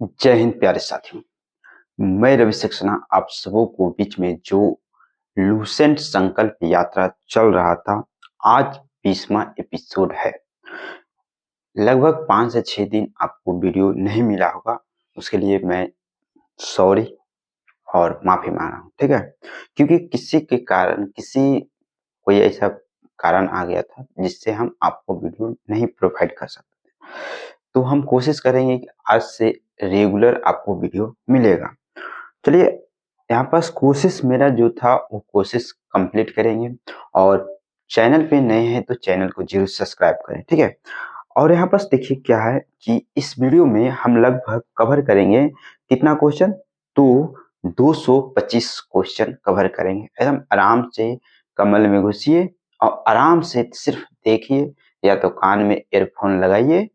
जय हिंद प्यारे साथियों। मैं रवि सक्सेना आप सबों को बीच में जो लूसेंट संकल्प यात्रा चल रहा था, आज 20वां एपिसोड है। लगभग 5 से 6 दिन आपको वीडियो नहीं मिला होगा, उसके लिए मैं सॉरी और माफी मांग रहा हूँ, ठीक है। क्योंकि किसी के कारण कोई ऐसा कारण आ गया था जिससे हम आपको वीडियो नहीं प्रोवाइड कर सकते। तो हम कोशिश करेंगे कि आज से रेगुलर आपको वीडियो मिलेगा। चलिए, यहाँ पास कोशिश मेरा जो था वो कोशिश कंप्लीट करेंगे। और चैनल पे नए हैं तो चैनल को जरूर सब्सक्राइब करें, ठीक है। और यहाँ पास देखिए क्या है कि इस वीडियो में हम लगभग कवर करेंगे कितना क्वेश्चन, तो 225 क्वेश्चन कवर करेंगे। एकदम आराम से कमल में घुसिए और आराम से सिर्फ देखिए, या तो कान में ईयरफोन लगाइए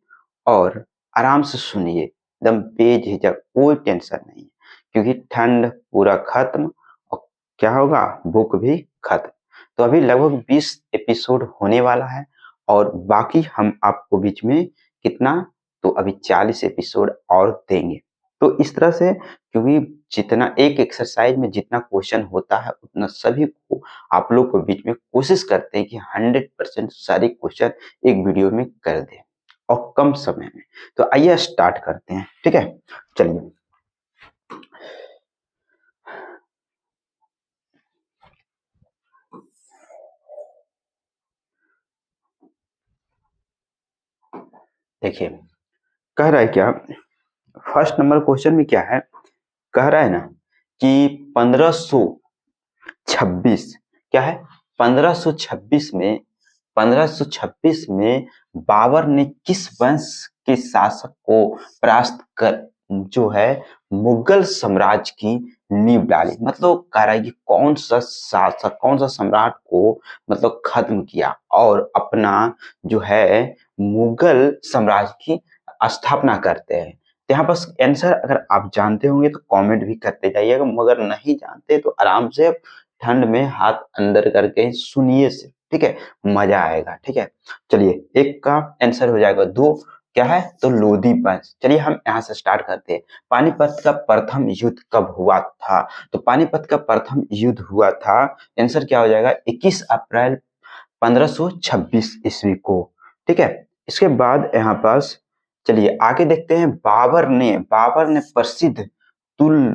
और आराम से सुनिए, एकदम बेझिझक, कोई टेंशन नहीं है। क्योंकि ठंड पूरा खत्म और क्या होगा, बुक भी खत्म। तो अभी लगभग 20 एपिसोड होने वाला है और बाकी हम आपको बीच में कितना, तो अभी 40 एपिसोड और देंगे। तो इस तरह से, क्योंकि जितना एक एक्सरसाइज में जितना क्वेश्चन होता है उतना सभी को आप लोग को बीच में कोशिश करते हैं कि 100% सारे क्वेश्चन एक वीडियो में कर दें और कम समय में। तो आइए स्टार्ट करते हैं, ठीक है। चलिए, देखिए कह रहा है क्या, फर्स्ट नंबर क्वेश्चन में क्या है, कह रहा है ना कि 1526 क्या है, 1526 में बाबर ने किस वंश के शासक को परास्त कर जो है मुगल साम्राज्य की नींव डाली। मतलब कह रहा है कि कौन सा शासक, कौन सा सम्राट को मतलब खत्म किया और अपना जो है मुगल साम्राज्य की स्थापना करते हैं। तो यहाँ बस आंसर अगर आप जानते होंगे तो कमेंट भी करते जाइएगा, मगर नहीं जानते तो आराम से ठंड में हाथ अंदर करके सुनिए से, ठीक है, मजा आएगा, ठीक है। चलिए, एक का आंसर हो जाएगा। दो क्या है, तो लोधी वंश। चलिए हम यहाँ से स्टार्ट करते हैं। पानीपत का प्रथम युद्ध कब हुआ था, तो पानीपत का प्रथम युद्ध हुआ था, आंसर क्या हो जाएगा, 21 अप्रैल 1526 ईस्वी को, ठीक है। इसके बाद यहाँ पास चलिए आगे देखते हैं। बाबर ने प्रसिद्ध तुल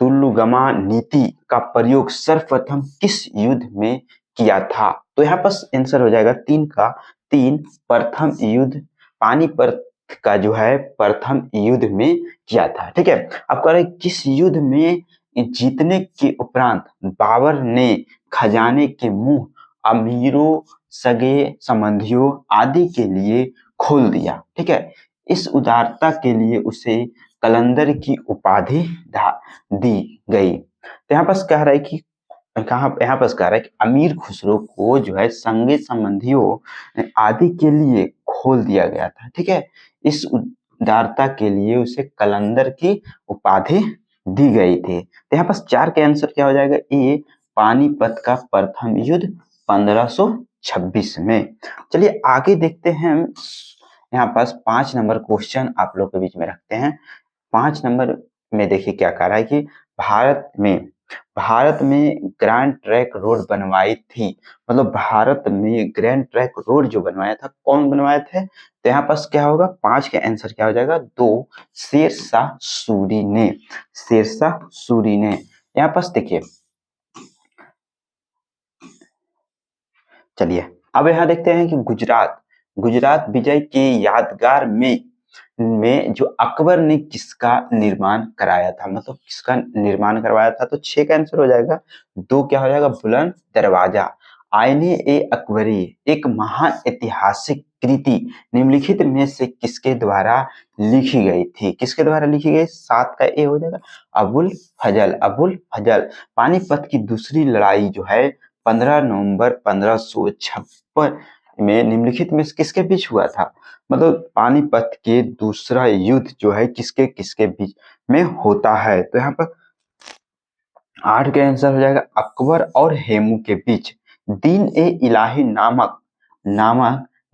तुल्लुगमा नीति का प्रयोग सर्वप्रथम किस युद्ध में किया था, तो यहाँ पर आंसर हो जाएगा 3 का 3, प्रथम युद्ध पानीपत का जो है प्रथम युद्ध में किया था, ठीक है। अब कह रहे किस युद्ध में जीतने के उपरांत बाबर ने खजाने के मुंह अमीरों, सगे संबंधियों आदि के लिए खोल दिया, ठीक है। इस उदारता के लिए उसे कलंदर की उपाधि दी गई। तो यहाँ पर कह रहा है कि यहाँ पर कह रहा है कि अमीर खुसरो को जो है संगे संबंधियों आदि के लिए खोल दिया गया था, ठीक है। इस उदारता के लिए उसे कलंदर की उपाधि दी गई थी। तो यहाँ पर 4 के आंसर क्या हो जाएगा, ए पानीपत का प्रथम युद्ध 1526 में। चलिए आगे देखते हैं। यहाँ पास 5 नंबर क्वेश्चन आप लोग के बीच में रखते हैं। 5 नंबर में देखिए क्या कह रहा है कि भारत में ग्रैंड ट्रैक रोड बनवाई थी। मतलब भारत में ग्रैंड ट्रैक रोड जो बनवाया था, कौन बनवाए थे, तो यहाँ पास क्या होगा, 5 के आंसर क्या हो जाएगा, 2 शेरशाह सूरी ने। यहाँ पास देखिए, चलिए अब यहाँ देखते हैं कि गुजरात विजय के यादगार में जो अकबर ने किसका निर्माण कराया था, मतलब किसका निर्माण करवाया था, तो 6 का आंसर हो जाएगा। 2 क्या हो जाएगा, बुलंद दरवाजा। आईने ए अकबरी एक महान ऐतिहासिक कृति निम्नलिखित में से किसके द्वारा लिखी गई थी, किसके द्वारा लिखी गई, 7 का ए हो जाएगा, अबुल फजल। पानीपत की दूसरी लड़ाई जो है 15 नवंबर 1556 में निम्नलिखित में किसके बीच हुआ था, मतलब पानीपत के दूसरा युद्ध जो है किसके किसके बीच में होता है, तो यहाँ पर 8 का आंसर हो जाएगा, अकबर और हेमू के बीच। दीन ए इलाही नामक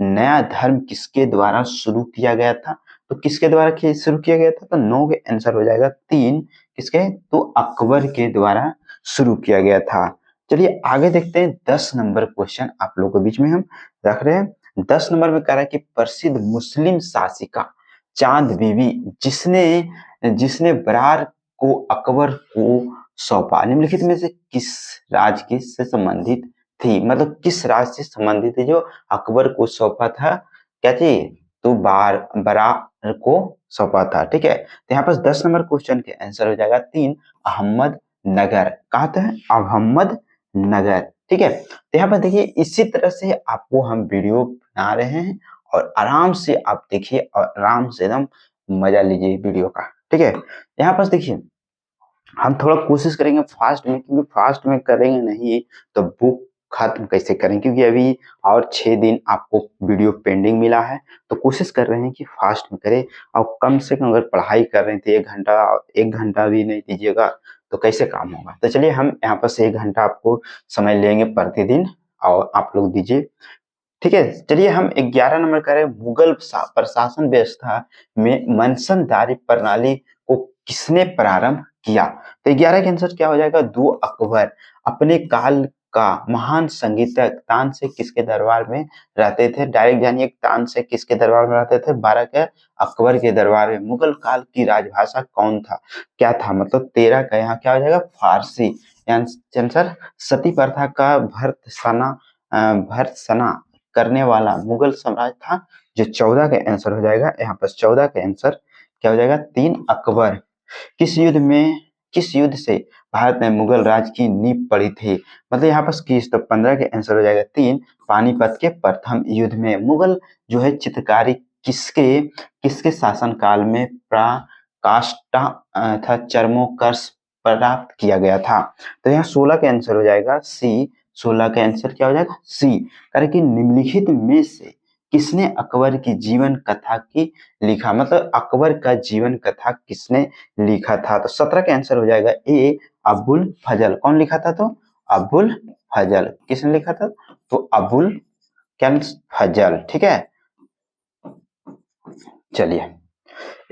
नया धर्म किसके द्वारा शुरू किया गया था, तो किसके द्वारा शुरू किया गया था? तो 9 के आंसर हो जाएगा 3 किसके? तो अकबर के द्वारा शुरू किया गया था। चलिए आगे देखते हैं 10 नंबर क्वेश्चन आप लोगों के बीच में हम रख रहे हैं। 10 नंबर में कह रहा है कि प्रसिद्ध मुस्लिम शासिका चांद बीबी जिसने जिसने बरार को अकबर को सौंपा निम्नलिखित में से किस राज के से संबंधित थी? मतलब किस राज से संबंधित थी जो अकबर को सौंपा था? क्या थी? तो बरार को सौंपा था। ठीक है, तो यहाँ पर 10 नंबर क्वेश्चन के आंसर हो जाएगा 3 अहमदनगर। कहा था? अहमदनगर। ठीक है, तो यहाँ पर देखिए इसी तरह से आपको हम वीडियो बना रहे हैं और आराम से आप देखिए और आराम से एकदम मजा लीजिए वीडियो का। ठीक है, यहाँ पर देखिए हम थोड़ा कोशिश करेंगे फास्ट में, क्योंकि फास्ट में करेंगे नहीं तो बुक खत्म कैसे करें, क्योंकि अभी और 6 दिन आपको वीडियो पेंडिंग मिला है। तो कोशिश कर रहे हैं कि फास्ट में करें और कम से कम अगर पढ़ाई कर रहे हैं तो 1 घंटा भी नहीं दीजिएगा तो कैसे काम होगा। तो चलिए हम यहाँ पर से 1 घंटा आपको समय लेंगे प्रतिदिन और आप लोग दीजिए। ठीक है, चलिए हम 11 नंबर करें। मुगल प्रशासन व्यवस्था में मनसबदारी प्रणाली को किसने प्रारंभ किया? तो 11 का आंसर क्या हो जाएगा? 2 अकबर। अपने काल का महान संगीतज्ञ तानसेन किसके दरबार में रहते थे? डायरेक्ट जानिए, तानसेन किसके दरबार में रहते थे? 12 के अकबर के दरबार में। मुगल काल की राजभाषा कौन था? क्या था? मतलब 13 का यहाँ क्या हो जाएगा? फारसी। आंसर सती प्रथा का भर्त्सना करने वाला मुगल साम्राज्य था, जो 14 का आंसर हो जाएगा। यहाँ पर 14 का आंसर क्या हो जाएगा? 3 अकबर। किस युद्ध से भारत में मुगल राज की नींव पड़ी थी? मतलब यहाँ पर किस, तो 15 के आंसर हो जाएगा 3 पानीपत के प्रथम युद्ध में। मुगल जो है चित्रकारी किसके किसके शासनकाल में पराकाष्ठा था चरमोत्कर्ष प्राप्त किया गया था? तो यहाँ 16 का आंसर हो जाएगा सी। 16 का आंसर क्या हो जाएगा? सी। कारण कि निम्नलिखित में से किसने अकबर की जीवन कथा की लिखा? मतलब अकबर का जीवन कथा किसने लिखा था? तो 17 का आंसर हो जाएगा ए अबुल फजल। कौन लिखा था? तो अबुल फजल। किसने लिखा था? तो अबुल फजल। ठीक है, चलिए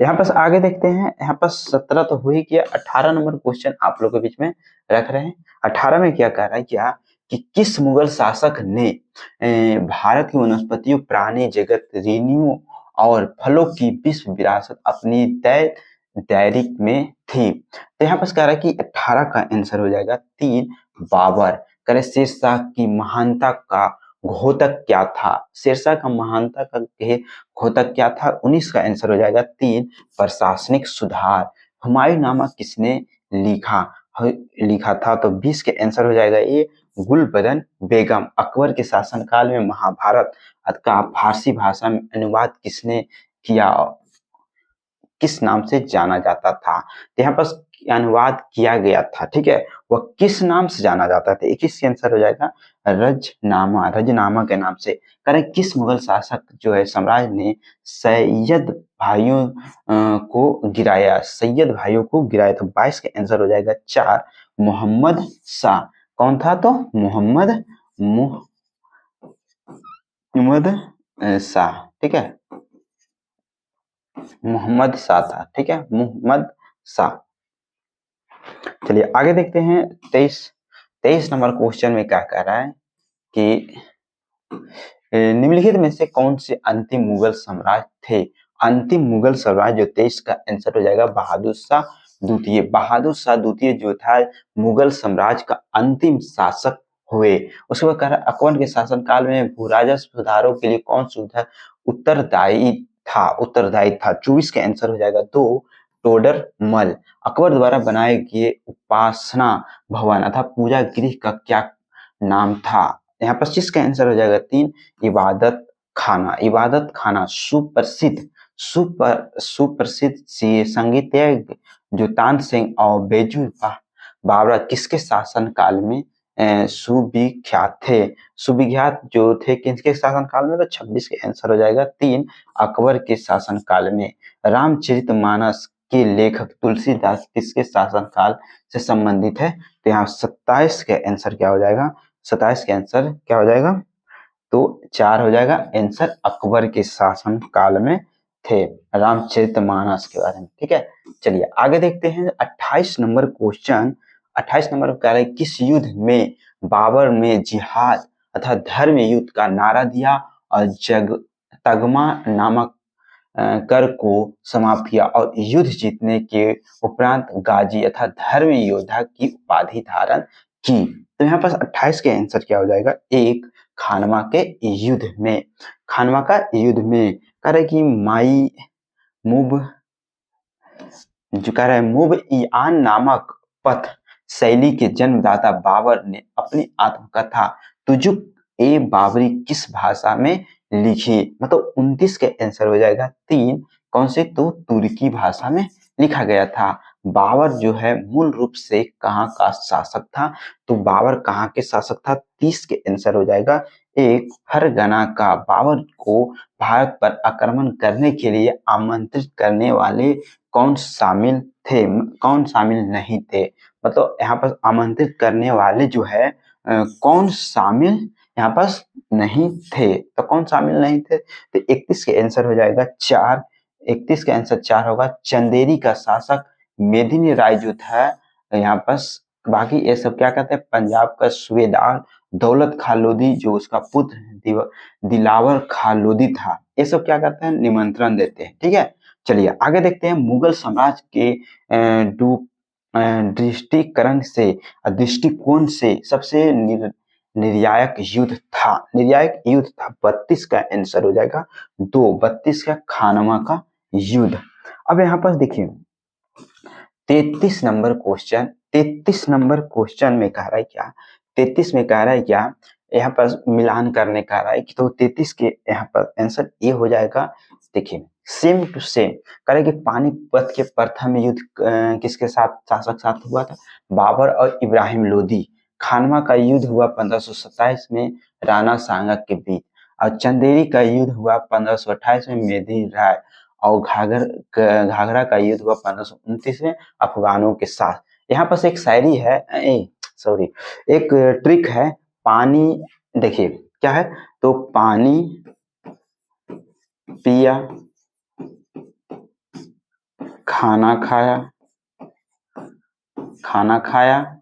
यहाँ पर आगे देखते हैं। यहाँ पर 17 तो हो ही गया। 18 नंबर क्वेश्चन आप लोगों के बीच में रख रहे हैं। 18 में क्या कह रहा है क्या कि किस मुगल शासक ने भारत की वनस्पतियों, प्राणी जगत, ऋणियों और फलों की विश्व विरासत अपनी डायरी में थी? तो यहाँ पर कह रहा है कि 18 का आंसर हो जाएगा 3 बाबर। करे शेरशाह की महानता का घोतक क्या था? शेरशाह का महानता का घोतक क्या था? 19 का आंसर हो जाएगा 3 प्रशासनिक सुधार। हुमायूंनामा किसने लिखा लिखा था? तो 20 के आंसर हो जाएगा ये गुलबदन बेगम। अकबर के शासनकाल में महाभारत का फारसी भाषा में अनुवाद किसने किया? किस नाम से जाना जाता था? तो यहाँ पर अनुवाद किया गया था। ठीक है, वह किस नाम से जाना जाता था? 21 का आंसर हो जाएगा रजनामा। रजनामा के नाम से। करें किस मुगल शासक जो है सम्राट ने सैयद भाइयों को गिराया? सैयद भाइयों को गिराया। तो 22 का आंसर हो जाएगा 4 मोहम्मद शाह। कौन था? तो मोहम्मद शाह। ठीक है, मोहम्मद शाह था। ठीक है, मोहम्मद शाह। चलिए आगे देखते हैं। 23 नंबर क्वेश्चन में क्या कह रहा है कि निम्नलिखित में से कौन से अंतिम मुगल सम्राट थे? अंतिम मुगल सम्राट जो 23 का आंसर हो जाएगा बहादुर शाह द्वितीय। बहादुर शाह द्वितीय जो था मुगल साम्राज्य का अंतिम शासक हुए। उसके बाद कह रहा है अकबर के शासनकाल में भू राजस्व सुधारों के लिए कौन सुविधा उत्तरदायी था? 24 का आंसर हो जाएगा 2 टोडरमल। अकबर द्वारा बनाए गए उपासना भवन अर्थात पूजा गृह का क्या नाम था? यहाँ 25 का आंसर हो जाएगा 3 इबादत खाना। इबादत खाना। सुप्रसिद्ध संगीतज्ञ जो तानसेन और बैजू बावरा किसके शासन काल में सुविख्यात थे? सुविख्यात जो थे किसके शासन काल में? तो 26 के आंसर हो जाएगा 3 अकबर के शासन काल में। रामचरितमानस के लेखक तुलसीदास किसके शासन काल से संबंधित है? तो यहाँ 27 के आंसर क्या हो जाएगा? 27 के आंसर क्या हो जाएगा? तो 4 हो जाएगा आंसर। अकबर के शासन काल में थे? रामचरितमानस के बारे में। ठीक है, चलिए आगे देखते हैं 28 नंबर क्वेश्चन। 28 नंबर कह रहे किस युद्ध में बाबर ने जिहाद तथा धर्म युद्ध का नारा दिया और तगमा नामक कर को समाप्त किया और युद्ध जीतने के उपरांत गाजी अर्थात धर्म योद्धा की उपाधि धारण की? तो यहाँ पर 28 के आंसर क्या हो जाएगा? एक, खानवा के युद्ध में। खानवा का युद्ध में कह रहे कि माई मुब जो कह रहा है मुब ईआन नामक पथ शैली के जन्मदाता बाबर ने अपनी आत्मकथा तुजुक ए बाबरी किस भाषा में लिखी? मतलब 29 के आंसर हो जाएगा 3, कौन से? तो तुर्की भाषा में लिखा गया था। बाबर जो है मूल रूप से कहाँ का शासक था? तो बाबर कहाँ के शासक था? 30 के आंसर हो जाएगा एक, फरगना का। बाबर को भारत पर आक्रमण करने के लिए आमंत्रित करने वाले कौन शामिल थे, कौन शामिल नहीं थे? मतलब यहाँ पर आमंत्रित करने वाले जो है कौन शामिल यहाँ पर नहीं थे? तो कौन शामिल नहीं थे? तो 31 के आंसर हो जाएगा 4। 31 का आंसर 4 होगा। चंदेरी का शासक मेदिनी राय जो था यहाँ पर, बाकी ये सब क्या कहते हैं? पंजाब का सूबेदार दौलत खां लोधी जो उसका पुत्र दिलावर खां लोधी था, ये सब क्या करते हैं? निमंत्रण देते हैं। ठीक है, चलिए आगे देखते हैं। मुगल साम्राज्य के दृष्टिकोण से सबसे निर्णायक युद्ध था? निर्णायक युद्ध था 32 का आंसर हो जाएगा 2, 32 का खानवा का युद्ध। अब यहाँ पर देखिए 33 नंबर क्वेश्चन। 33 नंबर क्वेश्चन में कह रहा है क्या? 33 में कह रहा है क्या? यहाँ पर मिलान करने का रहा है कि तो 33 के यहाँ पर आंसर ये हो जाएगा। देखिए सेम टू सेम कह रहे कि पानीपत के प्रथम युद्ध किसके साथ शासक साथ हुआ था? बाबर और इब्राहिम लोदी। खानवा का युद्ध हुआ 1527 में राणा सांगा के बीच और चंदेरी का युद्ध हुआ 1528 में मेदिनी राय और घाघरा का युद्ध हुआ 1529 में अफगानों के साथ। यहाँ पर एक शायरी है, सॉरी एक ट्रिक है। पानी देखिए क्या है? तो पानी पिया, खाना खाया, खाना खाया,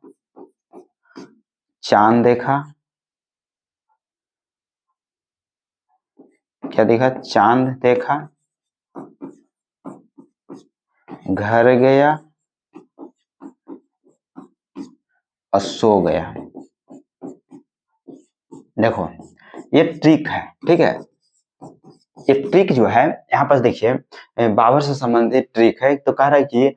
चांद देखा। क्या देखा? चांद देखा, घर गया और सो गया। देखो ये ट्रिक है। ठीक है, ये ट्रिक जो है यहाँ पर देखिए बाबर से संबंधित ट्रिक है। तो कह रहा है कि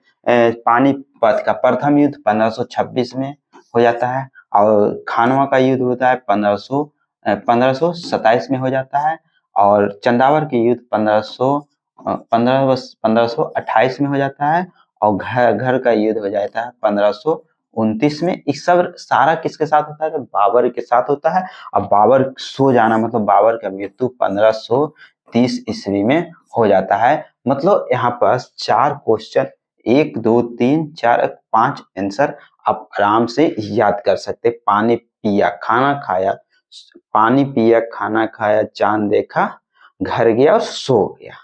पानीपत का प्रथम युद्ध 1526 में हो जाता है और खानवा का युद्ध होता है 1527 में हो जाता है और चंदावर के युद्ध 1528 में हो जाता है और घर का युद्ध हो जाता है 1529 में। इस सब सारा किसके साथ होता है? तो बाबर के साथ होता है। अब बाबर सो जाना मतलब बाबर का मृत्यु 1530 ईस्वी में हो जाता है। मतलब यहाँ पर 4 क्वेश्चन 1 2 3 4 5 आंसर आप आराम से याद कर सकते। पानी पिया, खाना खाया, पानी पिया, खाना खाया, चांद देखा, घर गया और सो गया,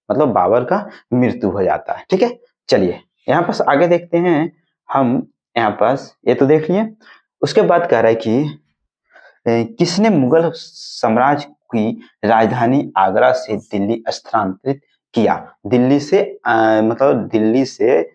मतलब बाबर का मृत्यु हो जाता है। ठीक है, चलिए यहाँ पर आगे देखते हैं हम। यहाँ पास ये तो देख लिए। उसके बाद कह रहा है कि किसने मुगल साम्राज्य की राजधानी आगरा से दिल्ली स्थानांतरित किया? दिल्ली से मतलब दिल्ली से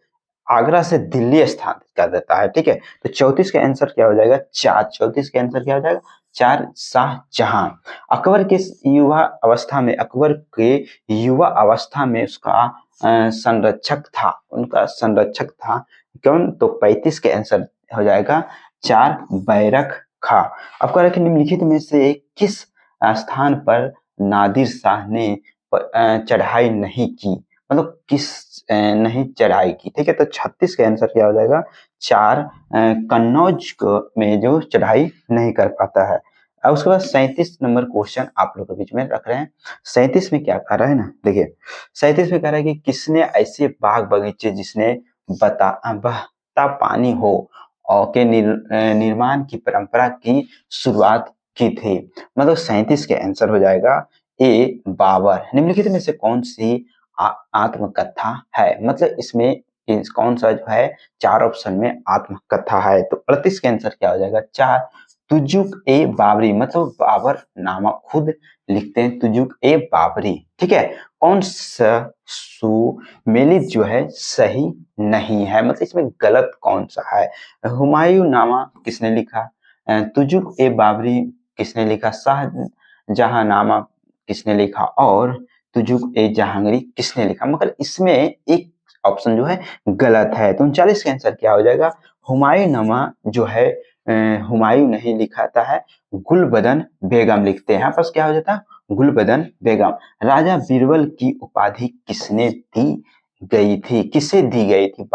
आगरा से दिल्ली स्थानांतरित कर देता है। ठीक है, तो 34 का आंसर क्या हो जाएगा? 4। 34 का आंसर क्या हो जाएगा? 4, शाहजहां। अकबर के युवा अवस्था में, अकबर के युवा अवस्था में उसका संरक्षक था, उनका संरक्षक था कौन? तो 35 के आंसर हो जाएगा 4, बैरक खा। अब कह रहा है कि निम्नलिखित में से किस स्थान पर नादिर शाह ने चढ़ाई नहीं की? मतलब किस नहीं चढ़ाई की? ठीक है, तो 36 का आंसर क्या हो जाएगा? 4, कन्नौज में जो चढ़ाई नहीं कर पाता है। और उसके बाद 37 नंबर क्वेश्चन आप लोग के बीच में रख रहे हैं। 37 में क्या कर रहा है ना, देखिए 37 में कह रहा है कि किसने ऐसे बाग बगीचे जिसने बहता पानी हो और के निर्माण की परंपरा की शुरुआत की थी? मतलब 37 के आंसर हो जाएगा ए, बाबर। निम्नलिखित में से कौन सी आत्मकथा है। मतलब इसमें कौन सा जो है 4 ऑप्शन में आत्मकथा है। तो 38 का आंसर क्या हो जाएगा? 4 तुजुक ए बाबरी, मतलब बाबर नामा खुद लिखते हैं तुजुक ए बाबरी। ठीक है, कौन सा सुमेलित जो है सही नहीं है, मतलब इसमें गलत कौन सा है? हुमायूं नामा किसने लिखा? तुजुक ए बाबरी किसने लिखा? शाहजहांनामा किसने लिखा? और तुजुक ए जहांगीरी किसने लिखा? मगर इसमें एक ऑप्शन जो है गलत है। तो 39 का आंसर क्या हो जाएगा? हुमायूंनामा जो है हुमायूं नहीं लिखाता है, गुलबदन बेगम लिखते हैं। यहाँ पर क्या हो जाता है? गुलबदन बेगम। राजा बीरबल की उपाधि किसने दी गई थी? किसे दी गई थी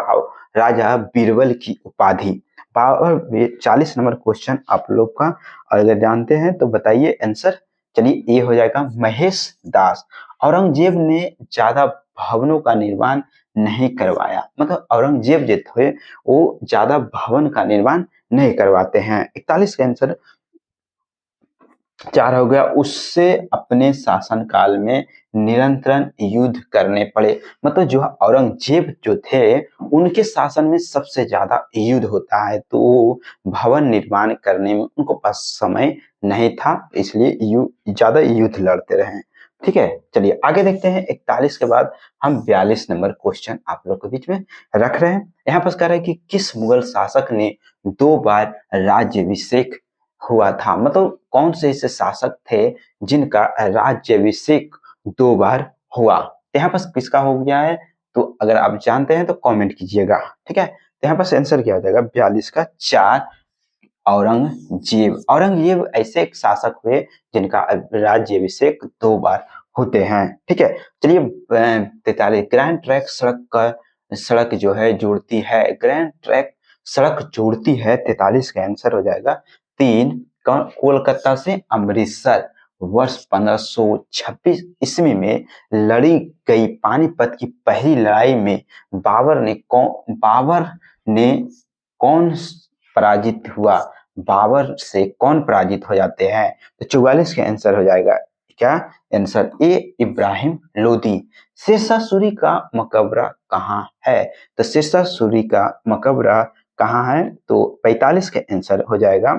राजा बीरबल की उपाधि? 40 नंबर क्वेश्चन आप लोग का, अगर जानते हैं तो बताइए आंसर। चलिए, ये हो जाएगा महेश दास। औरंगजेब ने ज्यादा भवनों का निर्माण नहीं करवाया, मतलब औरंगजेब जो थे वो ज्यादा भवन का निर्माण नहीं करवाते हैं। 41 का आंसर 4 हो गया। उससे अपने शासनकाल में निरंतर युद्ध करने पड़े, मतलब जो औरंगजेब जो थे उनके शासन में सबसे ज्यादा युद्ध होता है, तो वो भवन निर्माण करने में उनको पास समय नहीं था, इसलिए ज्यादा युद्ध लड़ते रहे। ठीक है, चलिए आगे देखते हैं। 41 के बाद हम 42 नंबर क्वेश्चन आप लोग के बीच में रख रहे हैं। यहाँ पर कह रहा है कि किस मुगल शासक ने 2 बार राज्याभिषेक हुआ था? मतलब कौन से ऐसे शासक थे जिनका राज्याभिषेक 2 बार हुआ? यहाँ पर किसका हो गया है? तो अगर आप जानते हैं तो कमेंट कीजिएगा। ठीक है, तो यहाँ पर आंसर क्या हो जाएगा? 42 का 4 औरंगजेब। औरंगजेब ऐसे एक शासक हुए जिनका राज्याभिषेक 2 बार होते हैं। ठीक है, चलिए 43 ग्रैंड ट्रैंक सड़क जो है जोड़ती है, ग्रैंड ट्रैंक सड़क जोड़ती है। 43 का आंसर हो जाएगा 3 कोलकाता से अमृतसर। वर्ष 1526 ईस्वी में लड़ी गई पानीपत की पहली लड़ाई में बाबर ने कौन पराजित हुआ? बाबर से कौन पराजित हो जाते हैं? तो 44 का आंसर हो जाएगा क्या? Answer A Ibrahim Lodi. शेरशाह सूरी का मकबरा कहाँ है? तो शेरशाह सूरी का मकबरा कहाँ है? तो 45 का आंसर हो जाएगा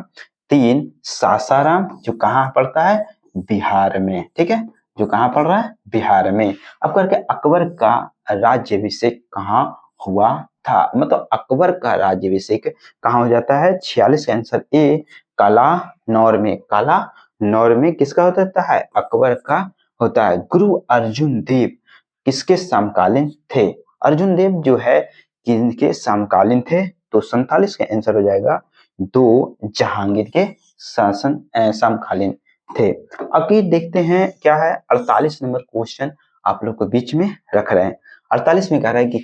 3 सासाराम, जो कहाँ पड़ता है? बिहार में। ठीक है, जो कहाँ पड़ रहा है? बिहार में। अब करके अकबर का राज्याभिषेक कहाँ हुआ था? मतलब अकबर का राज्याभिषेक कहाँ हो जाता है? 46 का आंसर ए कालानौर में। कालानौर में किसका होता है? अकबर का होता है। गुरु अर्जुन देव किसके समकालीन थे? अर्जुन देव जो है किनके समकालीन थे? तो 47 का आंसर हो जाएगा 2 जहांगीर के शासन समकालीन थे। अब देखते हैं क्या है 48 नंबर क्वेश्चन आप लोग के बीच में रख रहे हैं। 48 में कह रहा है कि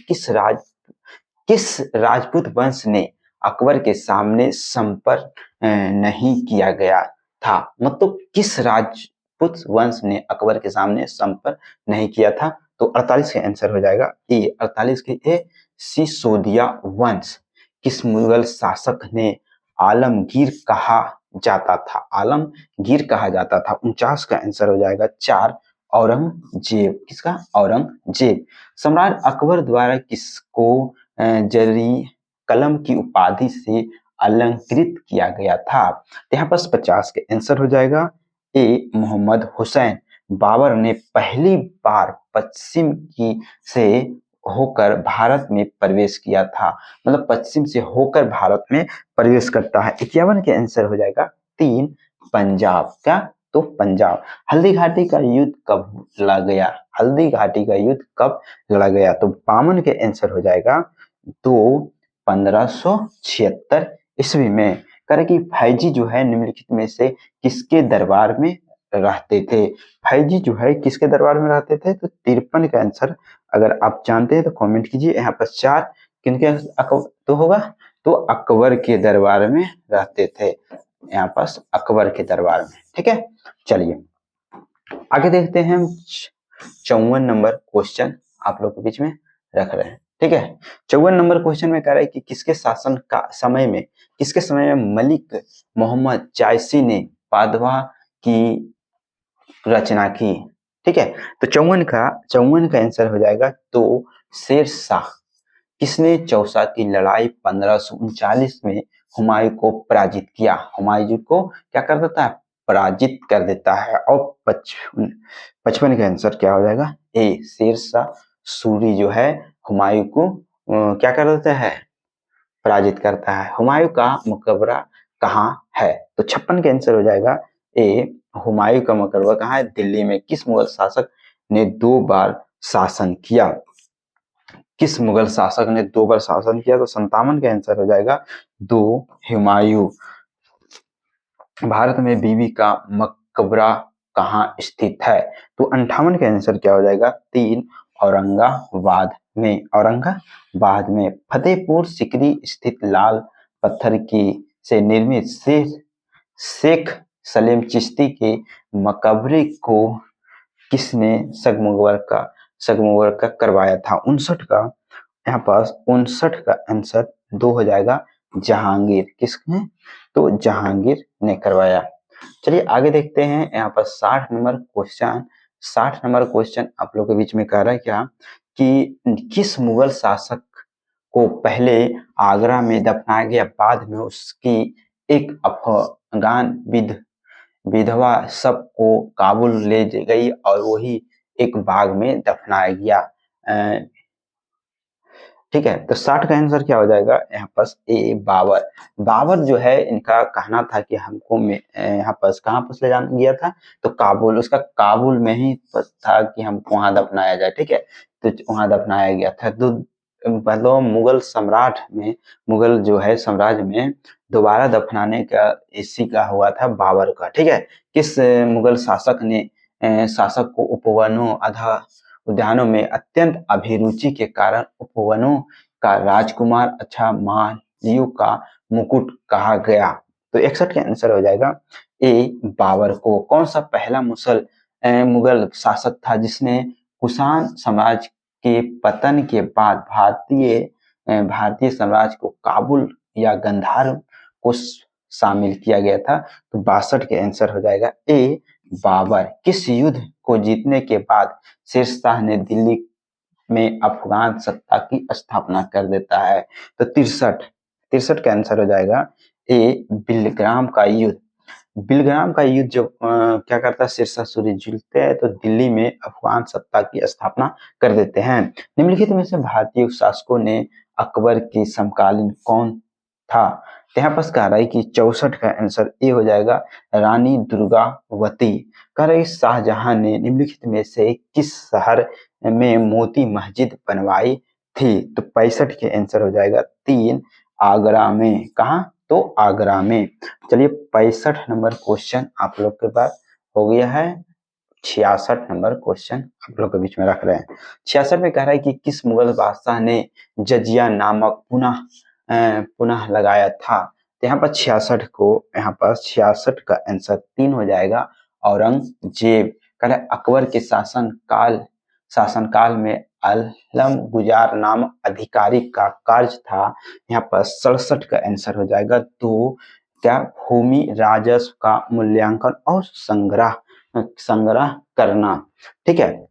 किस राजपूत वंश ने अकबर के सामने संपर्क नहीं किया गया था? मतलब किस राजपूत वंश ने अकबर के सामने संपर्क नहीं किया था? तो 48 का आंसर हो जाएगा ए। 48 के ए सिसोदिया वंश। किस मुगल शासक ने आलमगीर कहा जाता था? आलमगीर कहा जाता था। 49 का आंसर हो जाएगा 4 औरंगजेब। किसका? औरंगजेब। सम्राट अकबर द्वारा किसको जरी कलम की उपाधि से अलंकृत किया गया था? तो यहाँ पर 50 के आंसर हो जाएगा ए मोहम्मद हुसैन। बाबर ने पहली बार पश्चिम की से होकर भारत में प्रवेश किया था, मतलब पश्चिम से होकर भारत में प्रवेश करता है। 51 के आंसर हो जाएगा 3 पंजाब। क्या? तो पंजाब। हल्दी घाटी का युद्ध कब लड़ा गया? हल्दी घाटी का युद्ध कब लड़ा गया? तो 52 के आंसर हो जाएगा तो 1576 ईस्वी में। करे कि फैजी जो है निम्नलिखित में से किसके दरबार में रहते थे? फैजी जो है किसके दरबार में रहते थे? तो 53 का आंसर अगर आप जानते हैं तो कमेंट कीजिए। यहाँ पर 4 किनके तो होगा? तो अकबर के दरबार में रहते थे। यहाँ पास अकबर के दरबार में। ठीक है, चलिए आगे देखते हैं। 54 नंबर क्वेश्चन आप लोग के बीच में रख रहे हैं। ठीक है, 54 नंबर क्वेश्चन में कह रहा है कि किसके समय में मलिक मोहम्मद जायसी ने पादवा की रचना की? ठीक है। तो 54 का आंसर हो जाएगा तो शेर शाह। किसने चौसा की लड़ाई 1539 में हुमायूं को पराजित किया? हुमायूं को क्या कर देता है? पराजित कर देता है। और 55 का आंसर क्या हो जाएगा? ए, शेर शाह सूरी जो है हुमायूं को क्या कर देता है? पराजित करता है। हुमायूं का मकबरा कहाँ है? तो 56 का आंसर हो जाएगा ए, हुमायूं का मकबरा कहाँ है? दिल्ली में। किस मुगल शासक ने 2 बार शासन किया? किस मुगल शासक ने 2 बार शासन किया? तो 57 का आंसर हो जाएगा 2, हुमायूं। भारत में बीबी का मकबरा कहाँ स्थित है? तो 58 का आंसर क्या हो जाएगा? 3, औरंगाबाद में। औरंगाबाद में। फतेहपुर सिकरी स्थित लाल पत्थर की से निर्मित शेख सलीम चिश्ती के मकबरे को किसने संगमरमर का करवाया था? 59 का यहाँ पास 59 का आंसर 2 हो जाएगा, जहांगीर। किसने? तो जहांगीर ने करवाया। चलिए आगे देखते हैं। यहाँ पर 60 नंबर क्वेश्चन आप लोग के बीच में कह रहा है क्या कि किस मुगल शासक को पहले आगरा में दफनाया गया, बाद में उसकी एक अफगान विधवा सबको काबुल ले गई और वही एक बाग में दफनाया गया? ठीक है। तो 60 का आंसर क्या हो जाएगा? यहाँ पास ए, बाबर। बाबर जो है इनका कहना था कि हमको यहाँ पास कहाँ पास ले जाना गया था? तो काबुल। उसका काबुल में ही था कि हमको वहां दफनाया जाए। ठीक है। तो वहां दफनाया गया था। तो मतलब मुगल जो है साम्राज्य में दोबारा दफनाने का इसी का हुआ था बाबर का। ठीक है। किस मुगल शासक को उपवनों उद्यानों में अत्यंत अभिरुचि के कारण उपवनों का राजकुमार अच्छा मालियों का मुकुट कहा गया? तो 61 का आंसर हो जाएगा ए, बाबर को। कौन सा पहला मुगल शासक था जिसने कुषाण साम्राज्य के पतन के बाद भारतीय साम्राज्य को काबुल या गंधार को शामिल किया गया था? तो 62 के आंसर हो जाएगा ए, बाबर। किस युद्ध को जीतने के बाद शेरशाह ने दिल्ली में अफगान सत्ता की स्थापना कर देता है? तो 63 का आंसर हो जाएगा ए, बिलग्राम का युद्ध। बिलग्राम का युद्ध जब क्या करता है? शेरशाह सूरी जीतते हैं तो दिल्ली में अफगान सत्ता की स्थापना कर देते हैं। निम्नलिखित में से भारतीय शासकों ने अकबर के समकालीन कौन था? तो यहाँ पर कह रहा है कि 64 का आंसर ए हो जाएगा, रानी दुर्गावती। कह रहे शाहजहां ने निम्नलिखित में से किस शहर में मोती मस्जिद बनवाई थी? तो 65 के आंसर हो जाएगा 3, आगरा में। कहा? तो आगरा में। चलिए 65 नंबर क्वेश्चन आप लोग के पास हो गया है। 66 नंबर क्वेश्चन आप लोग के बीच में रख रहे हैं। 66 में कह रहा है कि किस मुगल बादशाह ने जजिया नामक पुनः लगाया था? तो यहाँ पर 66 का आंसर 3 हो जाएगा, औरंगजेब। कह रहे अकबर के शासनकाल में आलम गुजार नामक अधिकारी का कार्य था? यहाँ पर 67 का आंसर हो जाएगा तो क्या? भूमि राजस्व का मूल्यांकन और संग्रह करना। ठीक है।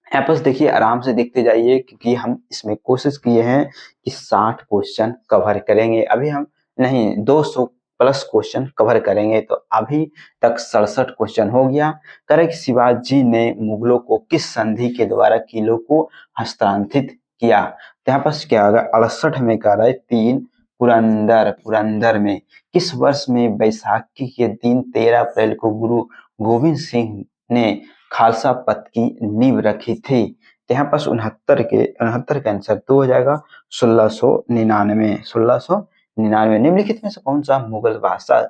यहाँ पर देखिए आराम से देखते जाइए क्योंकि हम इसमें कोशिश किए हैं कि 60 क्वेश्चन कवर करेंगे। अभी हम नहीं 200 प्लस क्वेश्चन कवर करेंगे। तो अभी तक 67 क्वेश्चन हो गया। करें शिवाजी ने मुगलों को किस संधि के द्वारा किलों को हस्तांतरित किया? तो यहाँ पर क्या होगा? 68 में कह रहा है 3, पुरंदर में। किस वर्ष में बैसाखी के दिन 13 अप्रैल को गुरु गोविंद सिंह ने खालसा पंथ की नींव रखी थी? तो यहाँ पर 69 का आंसर 2 हो जाएगा, 1699। निम्नलिखित में से कौन सा मुगल बादशाह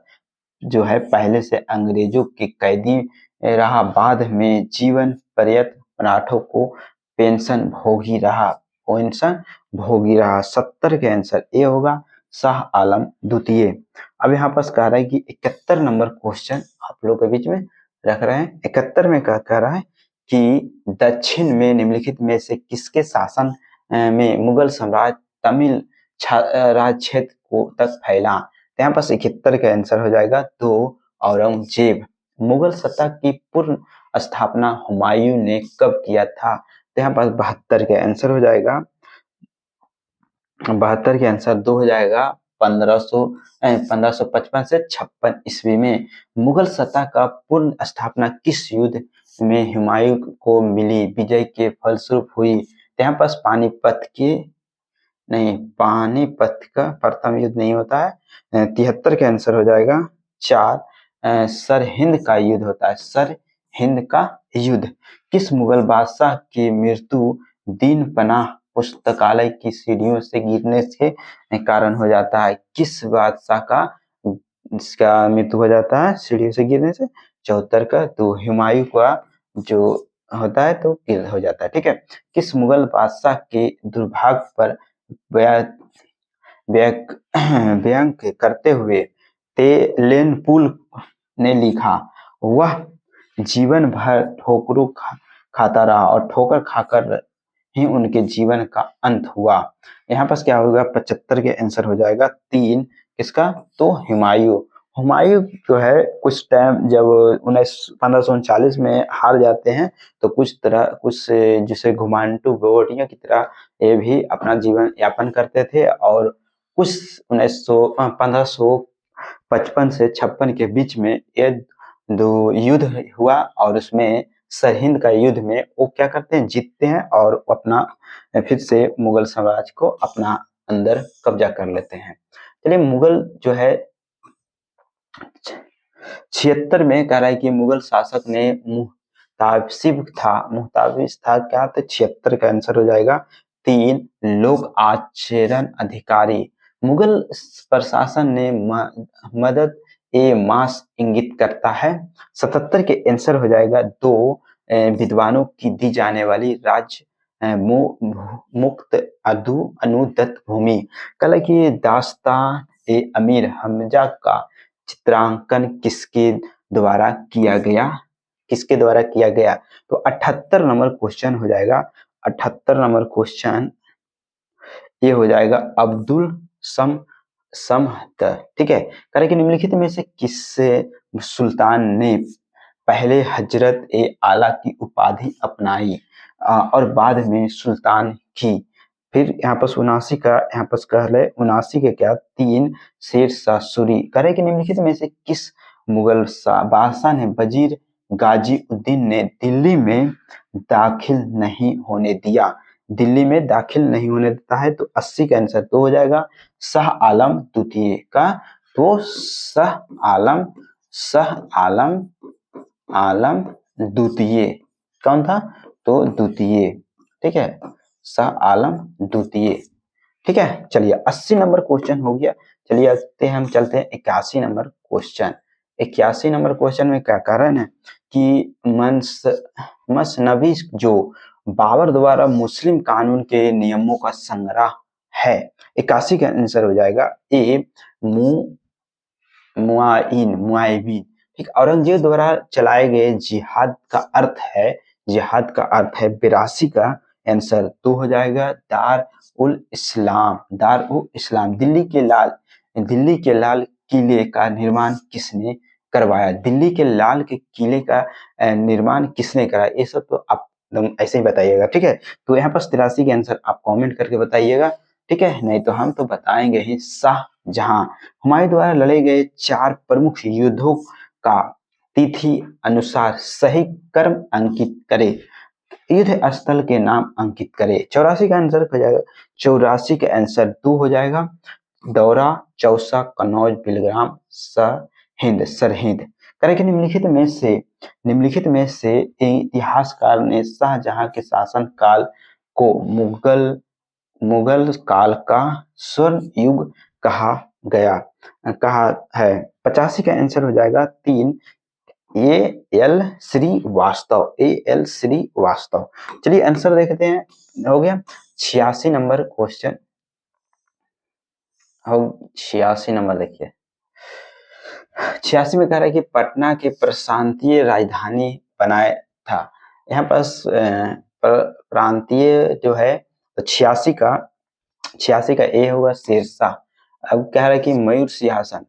जो है पहले से अंग्रेजों के कैदी रहा, बाद में जीवन पर्यंत मराठों को पेंशन भोगी रहा? 70 के आंसर ए होगा, शाह आलम द्वितीय। अब यहाँ पास कह रहा है कि 71 नंबर क्वेश्चन आप लोग के बीच में रख रहे हैं। 71 में कह रहा है कि दक्षिण में निम्नलिखित में से किसके शासन में मुगल साम्राज्य तमिल राज क्षेत्र को तक फैला? तो यहाँ पास 71 का आंसर हो जाएगा तो औरंगजेब। मुगल सत्ता की पूर्ण स्थापना हुमायूं ने कब किया था? तो यहाँ पर 72 के आंसर हो जाएगा, 72 के आंसर 2 हो जाएगा 1555 से 56 ईस्वी में। मुगल सत्ता का पूर्ण स्थापना किस युद्ध में हुमायूं को मिली विजय के फलस्वरूप हुई? तो यहाँ पर पानीपत के नहीं, पानीपत का प्रथम युद्ध नहीं होता है। 73 के आंसर हो जाएगा 4। सरहिंद का युद्ध होता है, सरहिंद का युद्ध। किस मुगल बादशाह की मृत्यु दीन पनाह पुस्तकालय की सीढ़ियों से गिरने से कारण हो जाता है? किस बादशाह का इसका मृत्यु हो जाता है सीढ़ियों से गिरने से? 74 का, तो हुमायूं का जो होता है तो गिर हो जाता है। ठीक है। किस मुगल बादशाह के दुर्भाग्य पर व्यंग करते हुए तेलेनपुल ने लिखा, वह जीवन भर ठोकरों खाता रहा और ठोकर खाकर ही उनके जीवन का अंत हुआ? यहाँ पर क्या होगा? 75 के आंसर हो जाएगा 3। किसका? तो हुमायूं। हुमायूं जो है कुछ टाइम जब 1539 में हार जाते हैं तो कुछ जिसे घुमांटू गोटियों की तरह ये भी अपना जीवन यापन करते थे और कुछ 1555 से 56 के बीच में ये दो युद्ध हुआ और उसमें सरहिंद का युद्ध में वो क्या करते हैं? जीतते हैं और अपना फिर से मुगल साम्राज्य को अपना अंदर कब्जा कर लेते हैं। चलिए, मुगल जो है 76 में कह रहा है कि मुगल शासक ने मुहतासिब था क्या? तो 76 का आंसर हो जाएगा 3। लोक आचरण अधिकारी। मुगल प्रशासन ने मदद ए मास इंगित करता है? 77 के आंसर हो जाएगा 2। विद्वानों की दी जाने वाली राज्य मुक्त अनुदत्त भूमि। कल की दास्तान ए अमीर हमजा का चित्रांकन किसके द्वारा किया गया? किसके द्वारा किया गया? तो 78 नंबर क्वेश्चन हो जाएगा। 78 नंबर क्वेश्चन ये हो जाएगा अब्दुल समद। ठीक है। करें कि निम्नलिखित में से किस सुल्तान ने पहले हजरत ए आला की उपाधि अपनाई और बाद में सुल्तान की? फिर यहाँ पर 79 का यहाँ पर कह रहे 79 के क्या? 3 शेर शाह सूरी। करें कि निम्नलिखित में से किस मुगल बादशाह ने वजीर गाजी उद्दीन ने दिल्ली में दाखिल नहीं होने दिया? दिल्ली में दाखिल नहीं होने देता है तो 80 का आंसर तो हो जाएगा शाह आलम द्वितीय का। तो शाह आलम द्वितीय कौन था? तो द्वितीय। ठीक है, शाह आलम द्वितीय। ठीक है। चलिए, 80 नंबर क्वेश्चन हो गया। चलिए आते हम चलते हैं 81 नंबर क्वेश्चन। 81 नंबर क्वेश्चन में क्या कारण है कि मसनवी जो बाबर द्वारा मुस्लिम कानून के नियमों का संग्रह है? 81 का आंसर हो जाएगा ए मुआइबीन। ठीक, औरंगजेब द्वारा चलाए गए जिहाद का अर्थ है 82 का आंसर तो हो जाएगा दार उल इस्लाम। दिल्ली के लाल किले का निर्माण किसने करवाया? दिल्ली के लाल के किले का निर्माण किसने कराया? ये सब तो आप ऐसे ही बताइएगा। ठीक है। तो यहाँ पर 83 के आंसर आप कमेंट करके बताइएगा। ठीक है, नहीं तो हम तो बताएंगे ही शाहजहां। हुमायूं द्वारा लड़े गए 4 प्रमुख युद्धों का तिथि अनुसार सही क्रम अंकित करे। युद्ध स्थल के नाम अंकित करे। 84 का आंसर हो जाएगा 84 का आंसर 2 हो जाएगा दौरा, चौसा, कन्नौज, बिलग्राम, सरहिंद। करें निम्नलिखित में से इतिहासकार ने शाहजहां के शासन काल को मुगल काल का स्वर्ण युग कहा है? 85 का आंसर हो जाएगा 3 एल श्रीवास्तव। चलिए आंसर देखते हैं। हो गया 86 नंबर क्वेश्चन। 86 नंबर देखिए। 86 में कह रहा है कि पटना के प्रांतीय राजधानी बनाया था। यहाँ पर प्रांतीय जो है तो 86 का ए होगा शेरशाह। अब कह रहा है कि मयूर सिंहासन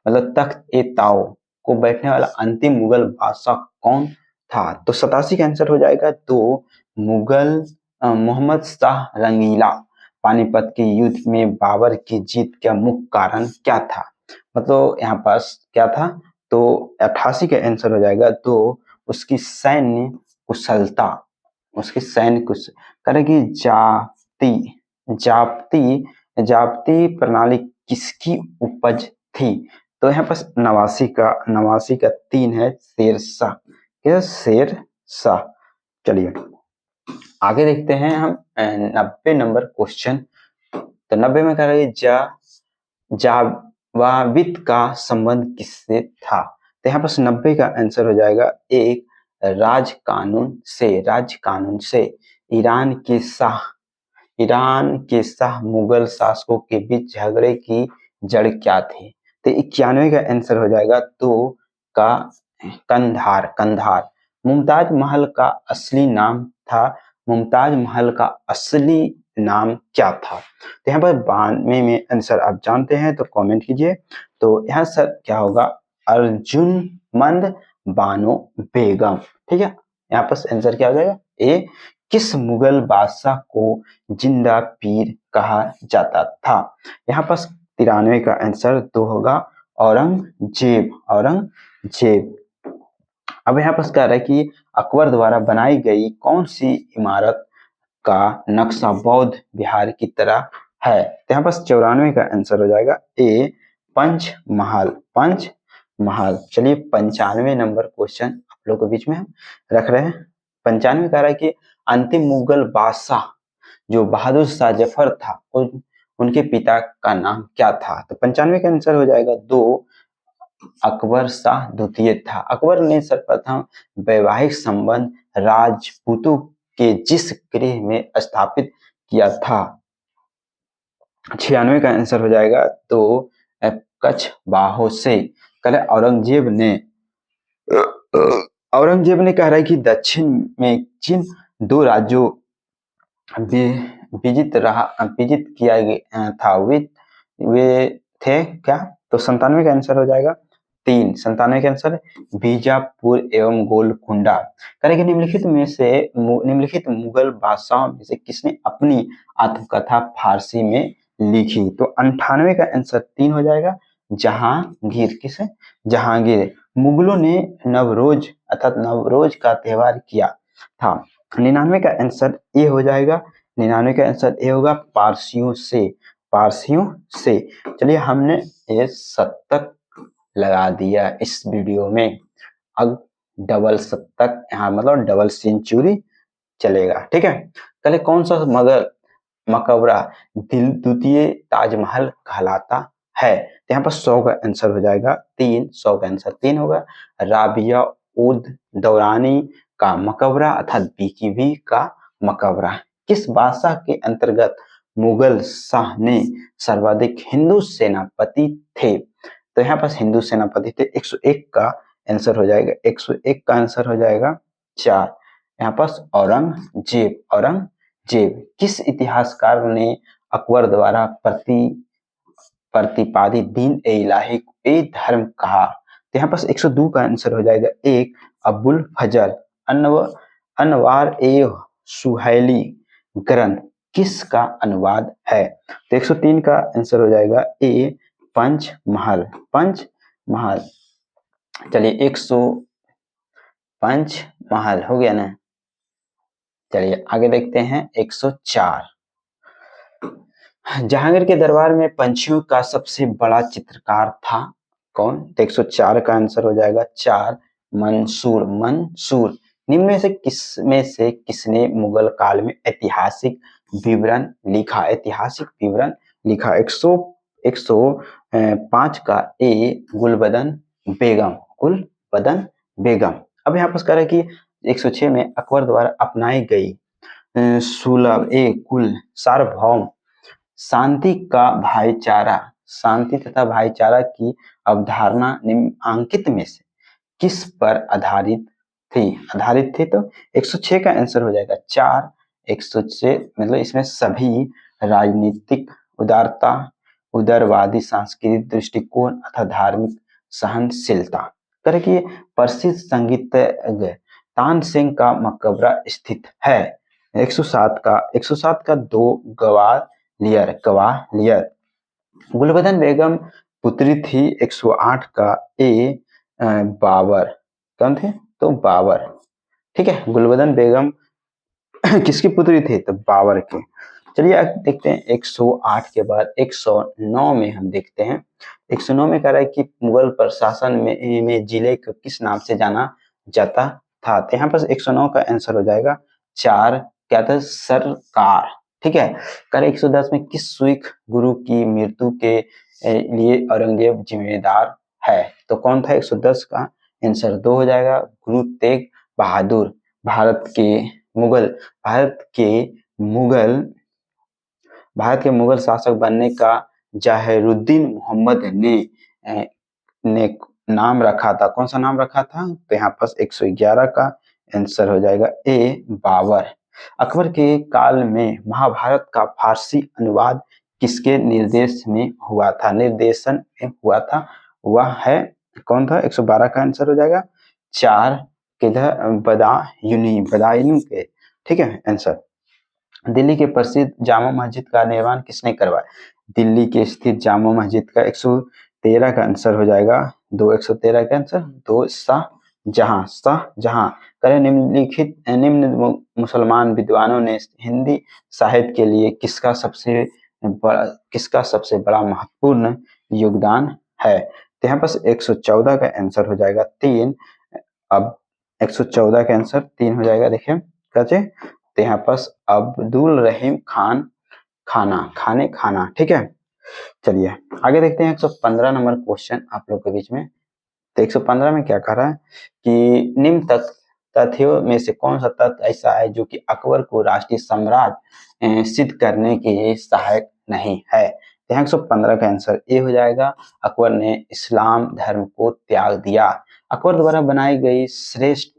मतलब तख्त ए ताओ को बैठने वाला अंतिम मुगल बादशाह कौन था। तो 87 का आंसर हो जाएगा 2। मुगल मोहम्मद शाह रंगीला पानीपत के युद्ध में बाबर की जीत का मुख्य कारण क्या था? मतलब यहाँ पास क्या था? तो 88 का आंसर हो जाएगा 2। उसकी सैन्य कुशलता, उसकी सैन्य कुश करेगी जाप्ती जाप्ती जाप्ती प्रणाली किसकी उपज थी? तो यहाँ पास 89 का 3 है शेरशाह, क्या शेर शाह। चलिए आगे देखते हैं हम 90 नंबर क्वेश्चन। तो 90 में कह रही जावाविद का संबंध किससे था? तो यहाँ पर 90 का आंसर हो जाएगा 1 राज कानून से। ईरान के शाह मुगल शासकों के बीच झगड़े की जड़ क्या थी? तो 91 का आंसर हो जाएगा 2 का कंधार। मुमताज महल का असली नाम था, मुमताज महल का असली नाम क्या था? तो यहाँ पर 92 में आंसर आप जानते हैं तो कमेंट कीजिए। तो यहाँ सर क्या होगा? अर्जुनमंद बानो बेगम। ठीक है, यहाँ पर आंसर क्या हो जाएगा? ए। किस मुगल बादशाह को जिंदा पीर कहा जाता था? यहाँ पर 93 का आंसर 2 होगा औरंगजेब। अब यहाँ पर कह रहा है कि अकबर द्वारा बनाई गई कौन सी इमारत का नक्शा बौद्ध विहार की तरह है? तो यहाँ पर 94 का आंसर हो जाएगा ए पंचमहल। चलिए 95 नंबर क्वेश्चन आप लोगों के बीच में हम रख रहे हैं। 95 कह रहा है कि अंतिम मुगल बादशाह जो बहादुर शाह जफर था उनके पिता का नाम क्या था? तो 95 का आंसर हो जाएगा 2 अकबर शाह द्वितीय था। अकबर ने सर्वप्रथम वैवाहिक संबंध राजपूतों के जिस गृह में स्थापित किया था। 96 का आंसर हो जाएगा 2 कछवाहों से। कल औरंगजेब ने कह रहा है कि दक्षिण में जिन 2 राज्यों विजित किया गया था वे थे क्या? तो 97 का आंसर हो जाएगा 3। 97 का आंसर बीजापुर एवं गोलकुंडा। करेंगे निम्नलिखित मुगल बादशाहों में से किसने अपनी आत्मकथा फारसी में लिखी? तो 98 का आंसर 3 हो जाएगा जहांगीर। किसे? जहांगीर। मुगलों ने नवरोज का त्योहार किया था। 99 का आंसर ए हो जाएगा। 99 का आंसर ए होगा पारसियों से। चलिए हमने ये शतक लगा दिया इस वीडियो में। अब डबल शतक यहाँ मतलब डबल सेंचुरी चलेगा। ठीक है, चलिए कौन सा मकबरा द्वितीय ताजमहल कहलाता है? तो यहाँ पर 100 का आंसर हो जाएगा 3। 100 का आंसर 3 होगा। राबिया उद दौरानी का मकबरा अर्थात बीकीबी का मकबरा किस बादशाह के अंतर्गत मुगल शाह ने सर्वाधिक हिंदू सेनापति थे? तो यहाँ पास हिंदू सेनापति थे 101 का आंसर हो जाएगा 101 का आंसर हो जाएगा 4। यहाँ पास औरंगजेब किस इतिहासकार ने अकबर द्वारा प्रतिपादित दीन ए इलाही को ए धर्म कहा? तो यहाँ पास 102 का आंसर हो जाएगा 1 अबुल फजल। अनवार ए सुहैली ग्रंथ किसका अनुवाद है? तो 103 का आंसर हो जाएगा ए पंचमहल। चलिए 100 पंचमहल हो गया ना। चलिए आगे देखते हैं 104। जहांगीर के दरबार में पंछियों का सबसे बड़ा चित्रकार था कौन? तो 104 का आंसर हो जाएगा 4 मंसूर। निम्न में से किसने मुगल काल में ऐतिहासिक विवरण लिखा? 105 का ए गुलबदन बेगम। अब यहाँ पर कह रहा है कि 106 में अकबर द्वारा अपनाई गई सुलभ कुल सार्वभौम शांति तथा भाईचारा की अवधारणा निम्नलिखित में से किस पर आधारित थी? तो 106 का आंसर हो जाएगा 4। 106 मतलब इसमें सभी राजनीतिक उदारता, उदारवादी सांस्कृतिक दृष्टिकोण अथवा धार्मिक सहनशीलता। तरह की प्रसिद्ध संगीतज्ञ तानसेन का मकबरा स्थित है? 107 का 2 गवालियर। गुलबदन बेगम पुत्री थी 108 का ए बाबर। कौन थे? तो बाबर। ठीक है, गुलबदन बेगम किसकी पुत्री थी? तो बाबर की। चलिए अब देखते हैं 108 के बाद 109 में हम देखते हैं। 109 में कह रहा है कि मुगल प्रशासन में जिले को किस नाम से जाना जाता था? तो यहाँ पर 109 का आंसर हो जाएगा 4, क्या था? सरकार। ठीक है, कह रहे 110 में किस सिख गुरु की मृत्यु के लिए औरंगजेब जिम्मेदार है? तो कौन था? 110 का आंसर 2 हो जाएगा, गुरु तेग बहादुर। भारत के मुगल भारत के मुगल शासक बनने का जहीरुद्दीन मोहम्मद ने नाम रखा था। कौन सा नाम रखा था? तो यहाँ पर 111 का आंसर हो जाएगा ए बाबर। अकबर के काल में महाभारत का फारसी अनुवाद किसके निर्देशन में हुआ था? वह है कौन था? 112 का आंसर हो जाएगा 4, किधर? बदायूं के। ठीक है आंसर। दिल्ली के प्रसिद्ध जामा मस्जिद का निर्माण किसने करवाया? दिल्ली के स्थित जामा मस्जिद का 113 का आंसर हो जाएगा 2, 113 का आंसर 2, शाहजहां। करें निम्न मुसलमान विद्वानों ने हिंदी साहित्य के लिए किसका सबसे बड़ा महत्वपूर्ण योगदान है? तो यहाँ पर 114 का आंसर हो जाएगा 3। अब 114 का आंसर 3 हो जाएगा। देखिए कैसे? तो यहाँ पर अब्दुल रहीम खाना। ठीक है, चलिए आगे देखते हैं 115 नंबर क्वेश्चन आप लोग के बीच में। तो 115 में क्या कह रहा है कि निम्न तथ्यों में से कौन सा तथ्य ऐसा है जो कि अकबर को राष्ट्रीय साम्राज्य सिद्ध करने के सहायक नहीं है? तो 115 का आंसर ए हो जाएगा, अकबर ने इस्लाम धर्म को त्याग दिया। अकबर द्वारा बनाई गई श्रेष्ठ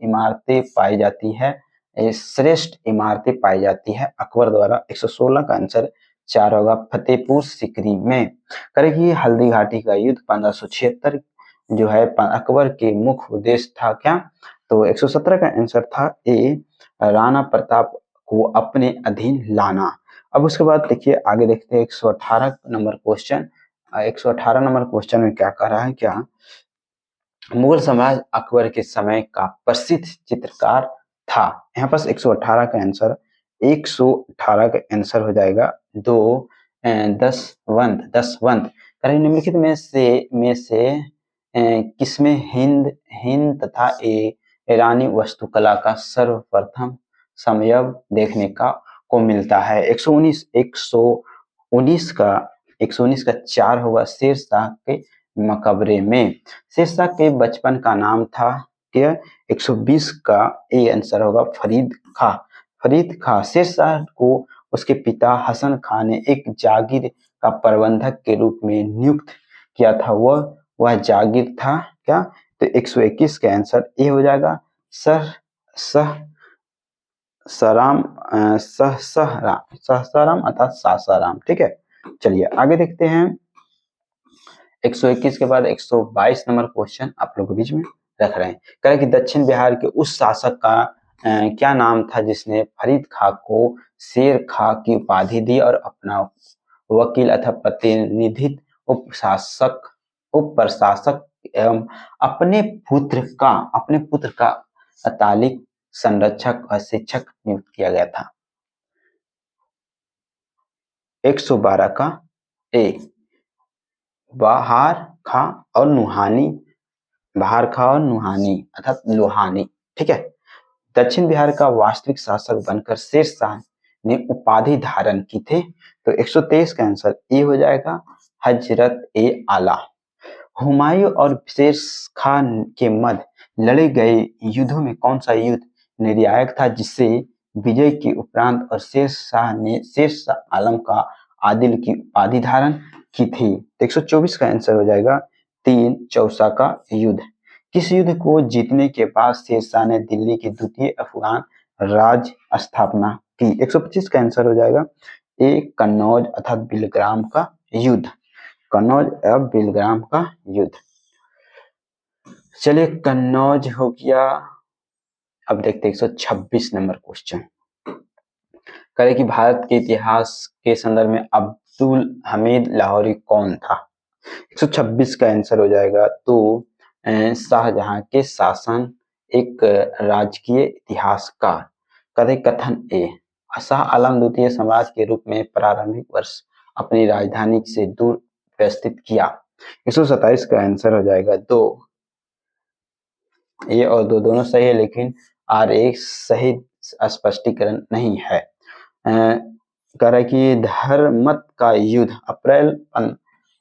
इमारतें पाई जाती है अकबर द्वारा। 116 का आंसर 4 होगा, फतेहपुर सीकरी में। करेगी हल्दी घाटी का युद्ध 1576 जो है अकबर के मुख्य उद्देश्य था क्या? तो 117 का आंसर था ए, राणा प्रताप को अपने अधीन लाना। अब उसके बाद देखिए आगे देखते हैं 118 नंबर क्वेश्चन। 118 नंबर क्वेश्चन में क्या कह रहा है? क्या मुगल साम्राज्य अकबर के समय का प्रसिद्ध चित्रकार था? यहाँ पर 118 का आंसर 118 का आंसर हो जाएगा 2, दसवंत। करें निम्नलिखित में से किसमें हिंद तथा ईरानी वास्तुकला का सर्वप्रथम समन्वय देखने को मिलता है? 119 का 4 होगा, शेरशाह के मकबरे में। शेरशाह के बचपन का नाम था क्या? 120 का ए आंसर होगा फरीद खां। शेरशाह को उसके पिता हसन खान ने एक जागीर का प्रबंधक के रूप में नियुक्त किया था। वह जागीर था क्या? तो 121 का आंसर ए हो जाएगा, सहसाराम अर्थात सासाराम। ठीक है, चलिए आगे देखते हैं 121 के बाद 122 नंबर क्वेश्चन आप लोगों के बीच में रख रहे हैं। कह कि दक्षिण बिहार के उस शासक का क्या नाम था जिसने फरीद खां को शेर खां की उपाधि दी और अपना वकील अथवा प्रतिनिधित्व उप प्रशासक एवं अपने पुत्र का अतालिक संरक्षक और शिक्षक नियुक्त किया गया था? 112 का ए, बहार खां और नुहानी अर्थात लोहानी। ठीक है, दक्षिण बिहार का वास्तविक शासक बनकर शेरशाह ने उपाधि धारण की थी। तो 123 का आंसर ए हो जाएगा, हजरत ए आला। हुमायूं और शेर खान के मध्य लड़े गए युद्धों में कौन सा युद्ध निर्णायक था जिससे विजय के उपरांत और शेरशाह आलम का आदिल की उपाधि धारण की थी? 124 का आंसर हो जाएगा 3, चौसा का युद्ध। किस युद्ध को जीतने के बाद शेरशाह ने दिल्ली की द्वितीय अफगान राज स्थापना की? 125 का आंसर हो जाएगा ए, कन्नौज अर्थात बिलग्राम का युद्ध। कन्नौज और बिलग्राम का युद्ध। चलिए कन्नौज हो गया, अब देखते हैं 126 नंबर क्वेश्चन। करें कि भारत के इतिहास के संदर्भ में अब्दुल हमीद लाहौरी कौन था? 126 का आंसर हो जाएगा तो शाहजहां के शासन एक राजकीय इतिहासकार। कथन कथन ए, शाह आलम द्वितीय सम्राट के रूप में प्रारंभिक वर्ष अपनी राजधानी से दूर व्यवस्थित किया। 127 का आंसर हो जाएगा दो। ये और दो दोनों सही है, लेकिन आर एक सही स्पष्टीकरण नहीं है। कह रहा है कि धर्मत का युद्ध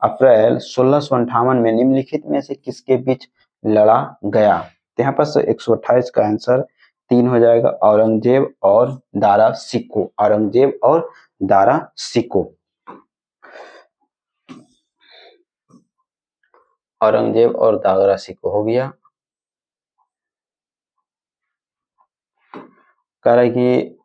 अप्रैल 1658 में निम्नलिखित में से किसके बीच लड़ा गया? तो यहाँ पर 128 का आंसर 3 हो जाएगा, औरंगजेब और दारा सिको। औरंगजेब और दारा सिको। औरंगजेब और दारा सिको हो गया। कह रहा है कि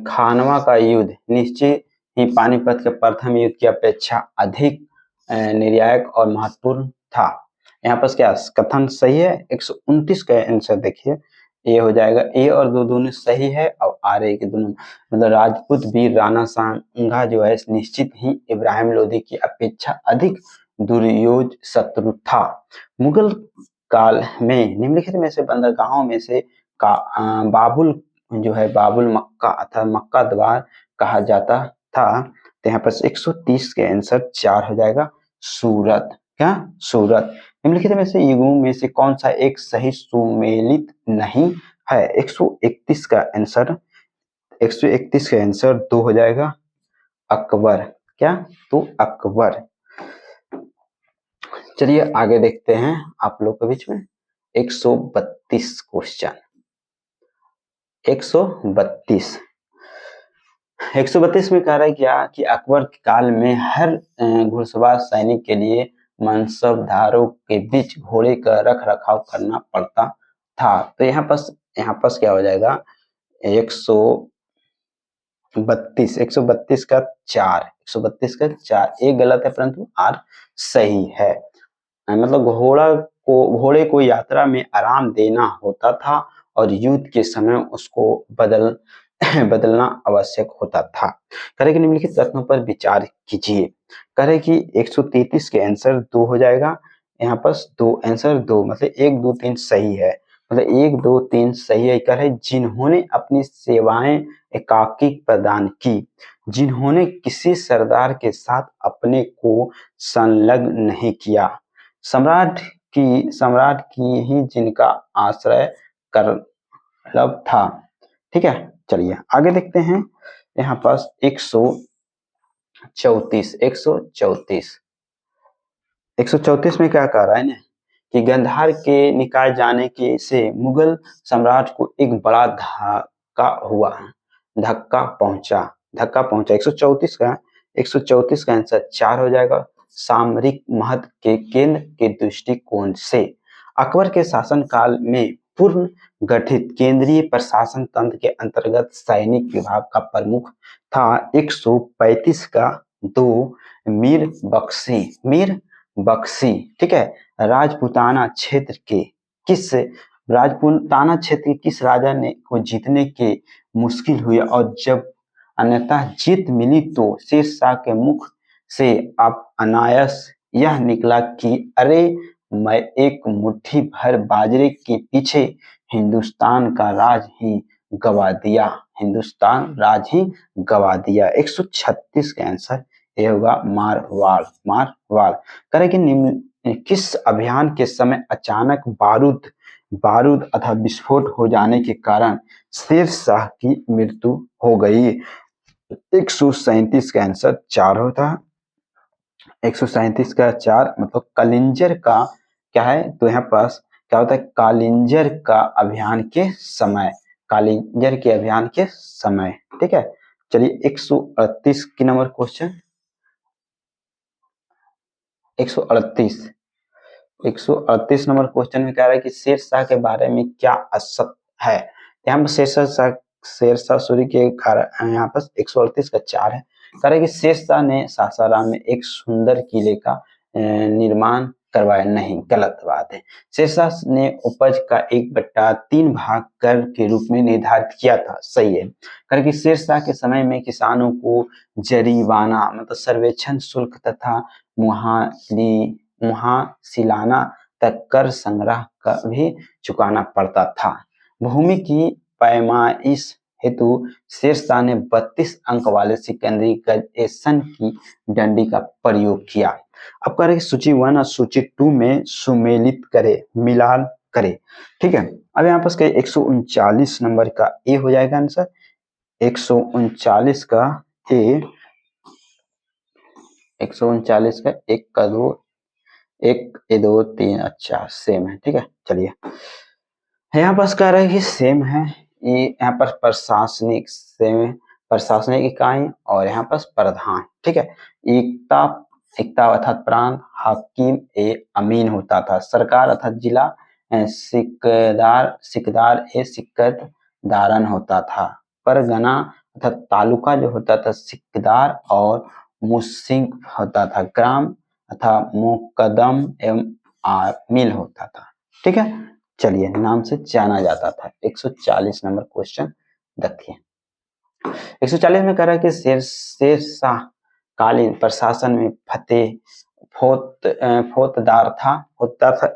खानवा का युद्ध निश्चित ही पानीपत के प्रथम युद्ध की अपेक्षा अधिक निर्णायक और महत्वपूर्ण था। यहाँ पर क्या कथन सही है? 129 का आंसर देखिए, ए हो जाएगा। ए और दो दोनों सही है और आर ए के दोनों, मतलब राजपूत वीर राणा सांगा जो है निश्चित ही इब्राहिम लोदी की अपेक्षा अधिक दुर्योध शत्रु था। मुगल काल में निम्नलिखित में से बंदरगाहों में से बाबुल जो है बाबुल मक्का अथवा मक्का द्वार कहा जाता था। तो यहाँ पर 130 के आंसर 4 हो जाएगा, सूरत। क्या? सूरत। निम्नलिखित में से युगों में से कौन सा एक सही सुमेलित नहीं है? 131 का आंसर 2 हो जाएगा, अकबर। क्या? तो अकबर। चलिए आगे देखते हैं आप लोग के बीच में 132 क्वेश्चन। 132 में कह रहा है क्या कि अकबर के काल में हर घुड़सवार सैनिक के लिए मनसबदारों के बीच घोड़े का रख रखाव करना पड़ता था। तो यहाँ पर क्या हो जाएगा? 132 का 4, 132 का 4। एक गलत है परंतु आर सही है। मतलब घोड़े को यात्रा में आराम देना होता था और युद्ध के समय उसको बदलना आवश्यक होता था। करें कि निम्नलिखित तथ्यों पर विचार कीजिए। करें कि 133 के आंसर 2 हो जाएगा। यहाँ पर आंसर 2 मतलब 1 2 3 सही है, मतलब 1 2 3 सही है। कह रहे जिन्होंने अपनी सेवाएं एकाकी प्रदान की, जिन्होंने किसी सरदार के साथ अपने को संलग्न नहीं किया, सम्राट की ही जिनका आश्रय कर था। ठीक है, चलिए आगे देखते हैं। यहाँ पास 134 में क्या कह रहा है ना कि गांधार के निकाय जाने के से मुगल सम्राट को एक बड़ा धक्का पहुंचा। 134 का आंसर 4 हो जाएगा, सामरिक महत्व के केंद्र के दृष्टिकोण से। अकबर के शासनकाल में पूर्ण गठित केंद्रीय प्रशासन तंत्र के अंतर्गत सैनिक विभाग का प्रमुख था। 135 का 2 मीर बख्शी। ठीक है, राजपूताना क्षेत्र के किस राजा ने को जीतने के मुश्किल हुई और जब अन्यथा जीत मिली तो शेरशाह के मुख से आप अनायास यह निकला कि अरे मैं एक मुट्ठी भर बाजरे के पीछे हिंदुस्तान राज ही गवा दिया। 136 का आंसर ये होगा, मारवाड़। करें कि निम्न किस अभियान के समय अचानक बारूद अथवा विस्फोट हो जाने के कारण शेरशाह की मृत्यु हो गई? 137 का आंसर 4 होता है। 137 का 4 मतलब कलिंजर का क्या है? तो यहाँ पास क्या होता है? कालिंजर के अभियान के समय। ठीक है, चलिए 138 की नंबर क्वेश्चन। 138 नंबर क्वेश्चन में कह रहा है कि शेरशाह के बारे में क्या असत्य है? यहाँ पर शेरशाह सूरी के कारण यहाँ पर 138 का 4 है। कह रहा है कि शेरशाह ने सासाराम में एक सुंदर किले का निर्माण करवाया नहीं, गलत बात है। शेरशाह ने उपज का 1/3 भाग कर के रूप में निर्धारित किया था, सही है। कर कि शेरशाह के समय में किसानों को जरीवाना मतलब सर्वेक्षण शुल्क तथा मुहासिलाना तक कर संग्रह का भी चुकाना पड़ता था। भूमि की पैमाइश हेतु शेरशाह ने 32 अंक वाले सिकंदरी गजेशन की डंडी का प्रयोग किया। अब कह रहे हैं सूची 1 और सूची 2 में सुमेलित करे, मिलान करे, ठीक है। अब यहाँ पर 139 नंबर का ए हो जाएगा आंसर, 139 का ए, 139 का 1 का 2, 1 2 3, अच्छा सेम है, ठीक है। चलिए यहाँ पर कह रहे हैं कि सेम है, ये यहाँ पर प्रशासनिक सेम है, प्रशासनिक इकाई और यहाँ पर प्रधान, ठीक है। एकता अर्थात प्रांत, हाकिम ए अमीन होता था, सरकार अर्थात जिला, सिकदार ए सिक्कतदारन होता था, परगना अर्थात तालुका जो होता था सिकदार और मुसिंग होता था, ग्राम अर्थात मुकदम एवं आमिल होता था, ठीक है। चलिए नाम से जाना जाता था। 140 नंबर क्वेश्चन देखिए। 140 में कह रहा है कि शेरशाह कालीन प्रशासन में फौजदार था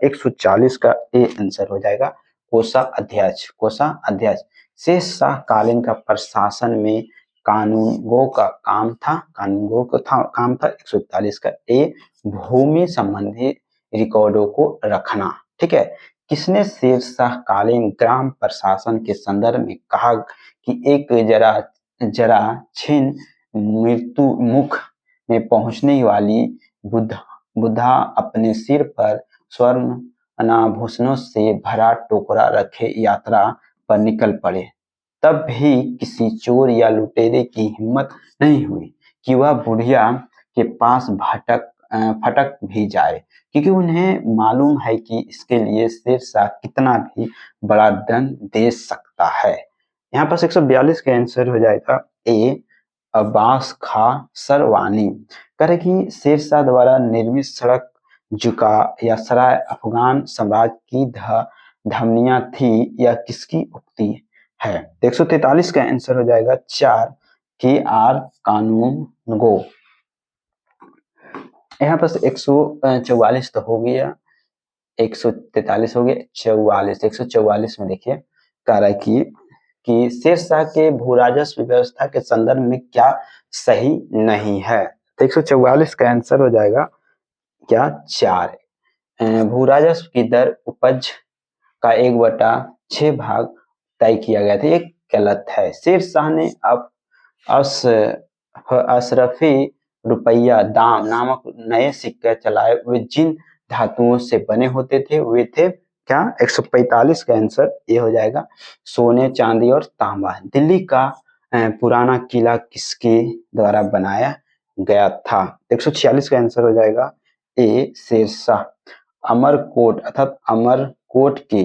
140 का ए आंसर हो जाएगा। कोषाध्यक्ष शेरशाह कालीन का प्रशासन में कानूनगो का काम था 141 का ए। भूमि संबंधी रिकॉर्डों को रखना, ठीक है। किसने शेरशाह कालीन ग्राम प्रशासन के संदर्भ में कहा कि एक जरा छिन्न मृत्यु मुख में पहुंचने वाली बुधा अपने सिर पर स्वर्ण आभूषणों से भरा टोकरा रखे यात्रा पर निकल पड़े, तब भी किसी चोर या लुटेरे की हिम्मत नहीं हुई कि वह बुढ़िया के पास फटक भी जाए, क्योंकि उन्हें मालूम है कि इसके लिए शेरशाह कितना भी बड़ा दंड दे सकता है। यहाँ पर 142 का आंसर हो जाएगा ए अब्बास खां सरवानी। कह कि शेरशाह द्वारा निर्मित सड़क जुका या सराय अफगान साम्राज्य की धमनियां थी या किसकी उक्ति है। 143 का आंसर हो जाएगा 4 के आर कानूनगो। यहाँ पर 144 तो हो गया, 143 हो गया, 44 144 में देखिए कह रहा है कि शेरशाह के भूराजस्व व्यवस्था के संदर्भ में क्या सही नहीं है। तो 144 का आंसर हो जाएगा क्या 4। भूराजस्व की दर उपज का 1/6 भाग तय किया गया था, ये गलत है। शेरशाह ने अब अशरफी रुपया दाम नामक नए सिक्के चलाए, वे जिन धातुओं से बने होते थे वे थे क्या 145 का आंसर ये हो जाएगा सोने चांदी और तांबा। दिल्ली का पुराना किला किसके द्वारा बनाया गया था। 146 का आंसर हो जाएगा ए शेरशाह। अमरकोट अर्थात अमरकोट के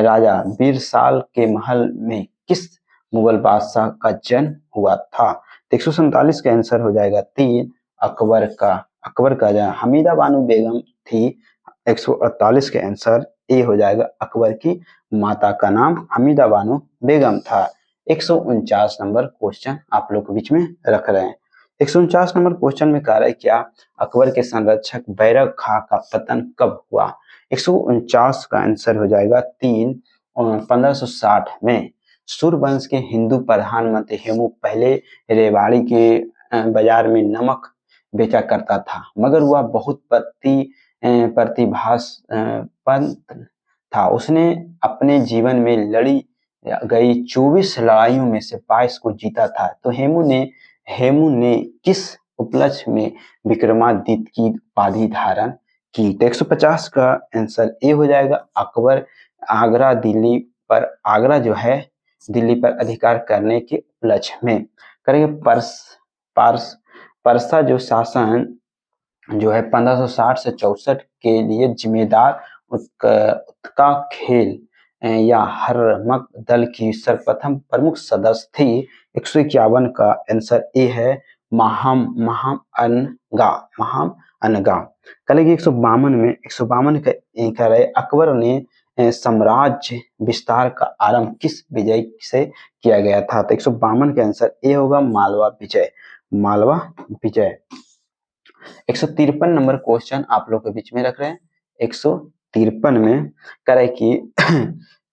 राजा बीरसाल के महल में किस मुगल बादशाह का जन्म हुआ था। 147 का आंसर हो जाएगा 3 अकबर का हमीदा बानो बेगम थी। 148 के आंसर ए हो जाएगा अकबर की माता का नाम हमीदा बानो बेगम था। 149 नंबर क्वेश्चन आप लोग के बीच में रख रहे हैं। 149 नंबर क्वेश्चन में कह रहा है क्या अकबर के संरक्षक बैरक खां का पतन कब हुआ। 149 का आंसर हो जाएगा 3 1560 में। सूर्यवंश के हिंदू प्रधानमंत्री हेमू पहले रेवाड़ी के बाजार में नमक बेचा करता था, मगर वह बहुत प्रतिभाशाली था। उसने अपने जीवन में लड़ी गई 24 लड़ाइयों में से 22 को जीता था। तो हेमू ने किस उपलक्ष्य में विक्रमादित्य की उपाधि धारण की। 150 का आंसर ए हो जाएगा अकबर आगरा जो है दिल्ली पर अधिकार करने के उपलक्ष्य में करेंगे। परसा जो शासन जो है 1560 से 64 के लिए जिम्मेदार उत्का खेल या हरमक दल की सर्वप्रथम प्रमुख सदस्य थी। 151 का आंसर ए है महाम अनगा। कल की 152 में 152 कह रहे अकबर ने साम्राज्य विस्तार का आरंभ किस विजय से किया गया था? तो 152 का आंसर ए होगा मालवा विजय। मालवा विजय। 153 नंबर क्वेश्चन आप लोग के बीच में रख रहे हैं। 153 में कह रहे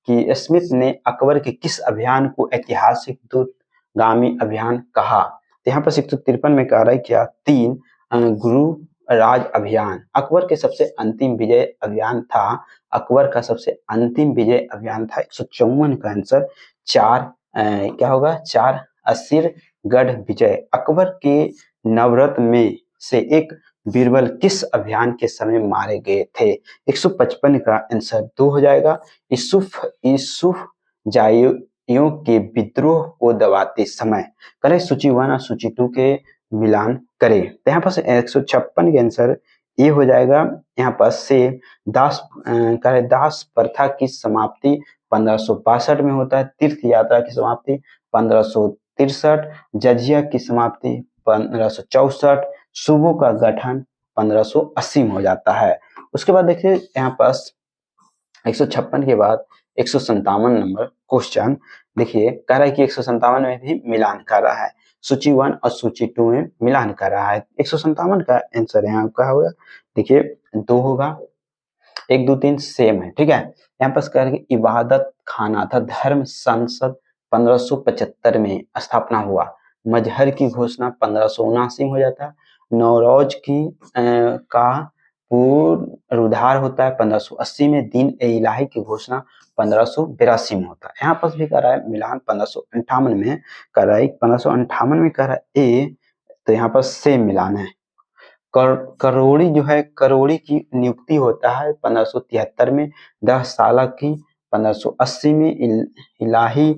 कि स्मिथ ने अकबर के किस अभियान को ऐतिहासिक दूरगामी अभियान कहा? तो यहाँ पर 153 में कह रहा है क्या? 3 गुरु राज अभियान अकबर के सबसे अंतिम विजय अभियान था। अकबर का सबसे अंतिम विजय अभियान था। 154 का आंसर 4 क्या होगा? 4 असीरगढ़ विजय। अकबर के नवरत्न में से एक बीरबल किस अभियान के समय मारे गए थे? 155 का आंसर 2 हो जाएगा। यूसुफ जाइयों के विद्रोह को दबाते समय। करें सूची 1 और सूची 2 के मिलान करें। तो यहाँ पर 156 के आंसर ये हो जाएगा। यहाँ पर से दास प्रथा की समाप्ति 1562 में होता है। तीर्थ यात्रा की समाप्ति 1563, जजिया की समाप्ति 1564, सूबों का गठन 1580 में हो जाता है। उसके बाद देखिए यहाँ पास 156 के बाद 157 नंबर क्वेश्चन देखिए कह रहा है कि 157 में भी मिलान कर रहा है। सूची 1 और सूची 2 में मिलान कर रहा है। 157 का आंसर यहाँ क्या होगा? देखिए 2 होगा। 1 2 3 सेम है, ठीक है। यहाँ पर कह रहे हैं इबादत खाना था धर्म संसद 1575 में स्थापना हुआ। मजहर की घोषणा 1579 में हो जाता है। नौरोज का पुनरुद्धार होता है 1580 में। दीन ए इलाही की घोषणा 1582 में होता है। यहाँ पर भी कर रहा है मिलान 1558 में कर रहा है। 1558 में कर रहा है ए, तो यहाँ पर सेम मिलान है। करोड़ी जो है करोड़ी की नियुक्ति होता है 1573 में। 10 साल की 1580 में। इलाही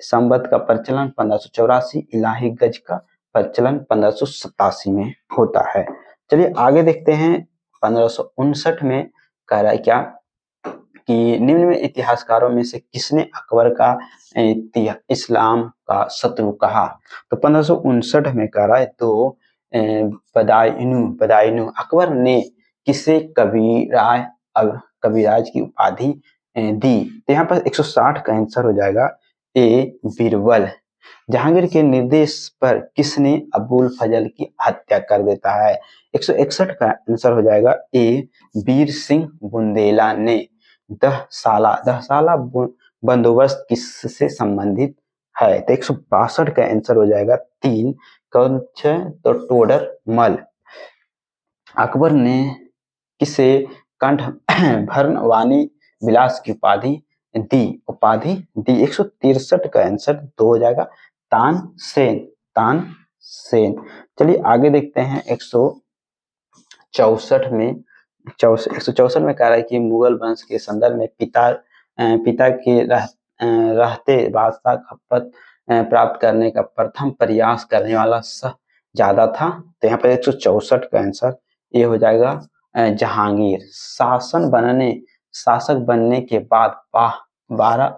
संवत का प्रचलन 1584। इलाही गज का प्रचलन 1587 में होता है। चलिए आगे देखते हैं। 1559 में कह रहा है क्या कि निम्न में इतिहासकारों में से किसने अकबर का इस्लाम का शत्रु कहा? तो 1559 में कह रहा है तो बदायूं अकबर ने किसे कविराज की उपाधि दी? तो यहाँ पर 160 का आंसर हो जाएगा ए बीरबल। जहांगीर के निर्देश पर किसने अबुल फजल की हत्या कर देता है? 161 का आंसर हो जाएगा ए वीर सिंह बुंदेला ने। 10 साला बंदोबस्त किससे संबंधित है? तो 162 का आंसर हो जाएगा 3 कौन है? तो टोडर मल। अकबर ने किसे कंठ भरण वाणी विलास की उपाधि दी? 163 का आंसर 2 हो जाएगा तानसेन। चलिए आगे देखते हैं। 164 में 164 में कह रहा है कि मुगल वंश के संदर्भ में पिता के रहते बादशाह खपत प्राप्त करने का प्रथम प्रयास करने वाला ज्यादा था। तो यहाँ पर 164 का आंसर ये हो जाएगा जहांगीर। शासक बनने के बाद 12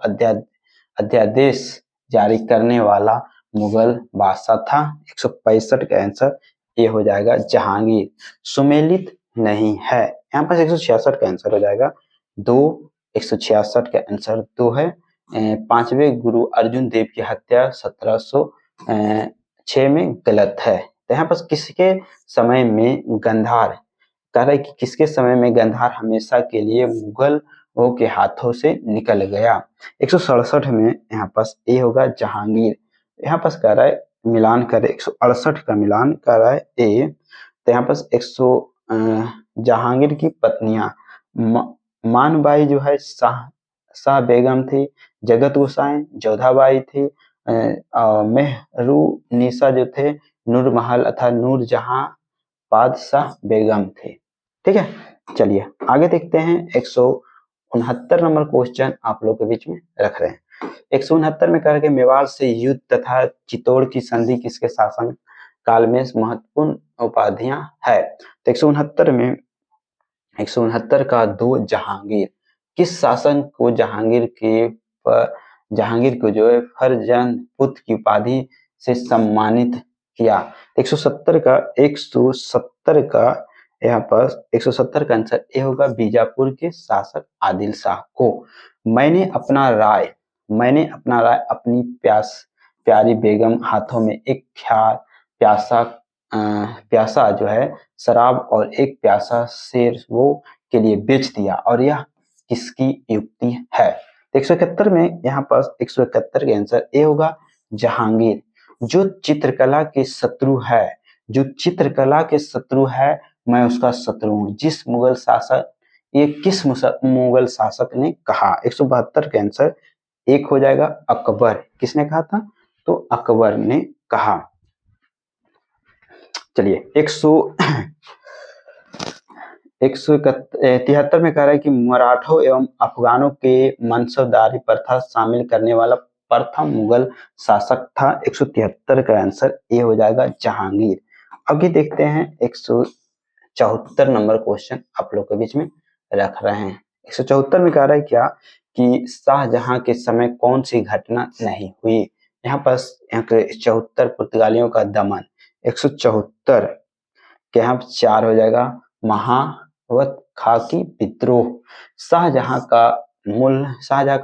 अध्यादेश जारी करने वाला मुगल बादशाह था। 165 का आंसर ये हो जाएगा जहांगीर। सुमेलित नहीं है। यहाँ पर 166 का आंसर हो जाएगा 2। 166 का आंसर 2 है। 5वें गुरु अर्जुन देव की हत्या 1706 में गलत है। तो यहाँ पर किसके समय में गंधार कह रहा है कि किसके समय में गंधार हमेशा के लिए मुगलों के हाथों से निकल गया? 167 में यहाँ पास ए होगा जहांगीर। यहाँ पास कह रहा है मिलान करे 168 का मिलान कर रहा है ए। तो यहाँ पास 100 जहांगीर की पत्नियां मानबाई जो है शाह बेगम थी, जगत गोसाई जोधाबाई थी, मेहरुनिसा जो थे नूर महल अथवा नूर जहां बादशाह बेगम थे। ठीक है, चलिए आगे देखते हैं। 169 नंबर क्वेश्चन आप लोग के बीच में रख रहे हैं। 169 में कह के मेवाड़ से युद्ध तथा चित्तौड़ की संधि किसके शासन काल में महत्वपूर्ण उपाधियां है? तो 169 का 2 जहांगीर। किस शासक को जहांगीर को जो है फरजंद पुत्र की उपाधि से सम्मानित किया? 170 का यहाँ पर 170 का आंसर ए होगा, बीजापुर के शासक आदिल शाह को। मैंने अपना राय अपनी प्यारी बेगम हाथों में एक प्यासा जो है शराब और एक प्यासा शेर वो के लिए बेच दिया, और यह किसकी युक्ति है? 171 में यहाँ पर 171 के आंसर ए होगा, जहांगीर। जो चित्रकला के शत्रु है मैं उसका शत्रु हूँ, ये किस मुगल शासक ने कहा? 172 के आंसर एक हो जाएगा, अकबर। किसने कहा था? तो अकबर ने कहा। चलिए 173 में कह रहा है कि मराठों एवं अफगानों के मनसबदारी प्रथा शामिल करने वाला प्रथम मुगल शासक था। 173 का आंसर ए हो जाएगा, जहांगीर। अभी देखते हैं 174 नंबर क्वेश्चन आप लोग के बीच में रख रहे हैं। 174 में कह रहा है क्या कि शाहजहां के समय कौन सी घटना नहीं हुई? यहाँ पर 74 पुर्तगालियों का दमन। 174 के यहाँ 4 हो जाएगा, महावत खाकी विद्रोह। शाहजहां का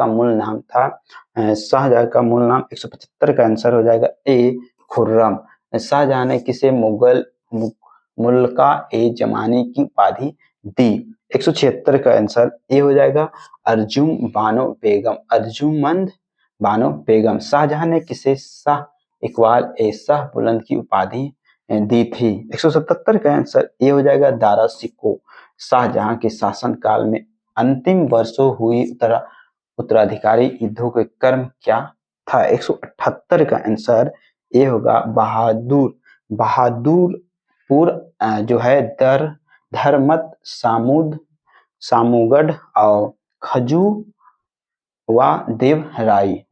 मूल नाम था, शाहजहां का मूल नाम 175 का आंसर हो जाएगा ए, खुर्रम। शाहजहां ने किसे मुल्का ए जमानी की उपाधि दी? 176 का आंसर ए हो जाएगा, अर्जुमंद बानो बेगम। शाहजहां ने किसे शाह इकबाल ए शाह बुलंद की उपाधि दी थी? 177 का आंसर ए हो जाएगा, दारा सिकोह। शाहजहां के शासनकाल में अंतिम वर्षों हुई उत्तराधिकारी युद्धों के क्रम क्या था? 178 का आंसर ए होगा, बहादुरपुर जो है धर्मत, सामूगढ़ और खजुवा देवराई।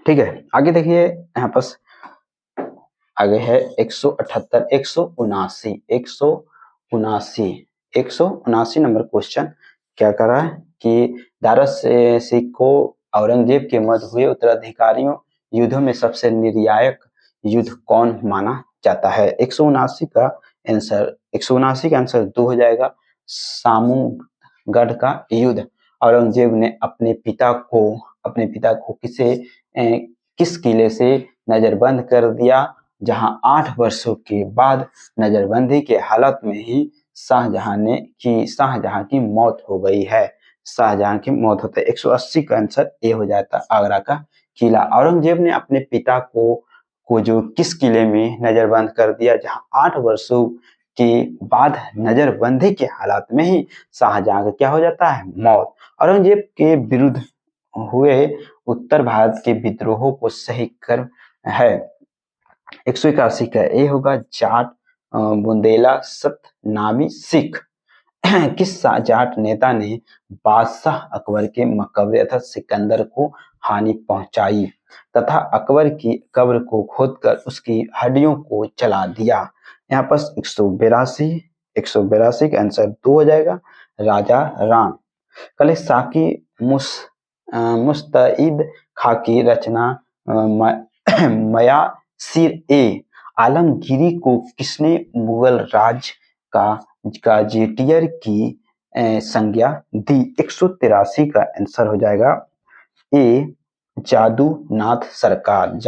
ठीक है, आगे देखिए, यहाँ पर आगे है 178, 179 नंबर क्वेश्चन क्या कर रहा है कि दारा सिकोह औरंगजेब के मध्य हुए उत्तराधिकारियों युद्धों में सबसे निर्णायक युद्ध कौन माना जाता है? 179 का आंसर 2 हो जाएगा, सामूगढ़ का युद्ध। औरंगजेब ने अपने पिता को किस किले से नजरबंद कर दिया, जहां 8 वर्षों के बाद नजरबंदी के हालत में ही शाहजहां की मौत हो गई है। 180 का आंसर ए हो जाता, आगरा का किला। औरंगजेब ने अपने पिता को जो किस किले में नजरबंद कर दिया, जहां 8 वर्षों के बाद नजरबंदी के हालात में ही शाहजहां का क्या हो जाता है? मौत। औरंगजेब के विरुद्ध हुए उत्तर भारत के विद्रोहों को सही कर है। 181 का ए होगा, जाट बुंदेला सतनामी सिख। किस जाट नेता ने बादशाह अकबर के मकबरे अर्थात सिकंदर को हानि पहुंचाई तथा अकबर की कब्र को खोदकर उसकी हड्डियों को जला दिया? यहाँ पर 182 का आंसर 2 हो जाएगा, राजा राम। कल साकी मुस्तईद खाकी रचना मया सिर ए आलमगीरी को किसने मुगल राज का जेटियर की संज्ञा दी? 183 का आंसर हो जाएगा ए, जादूनाथ सरकार।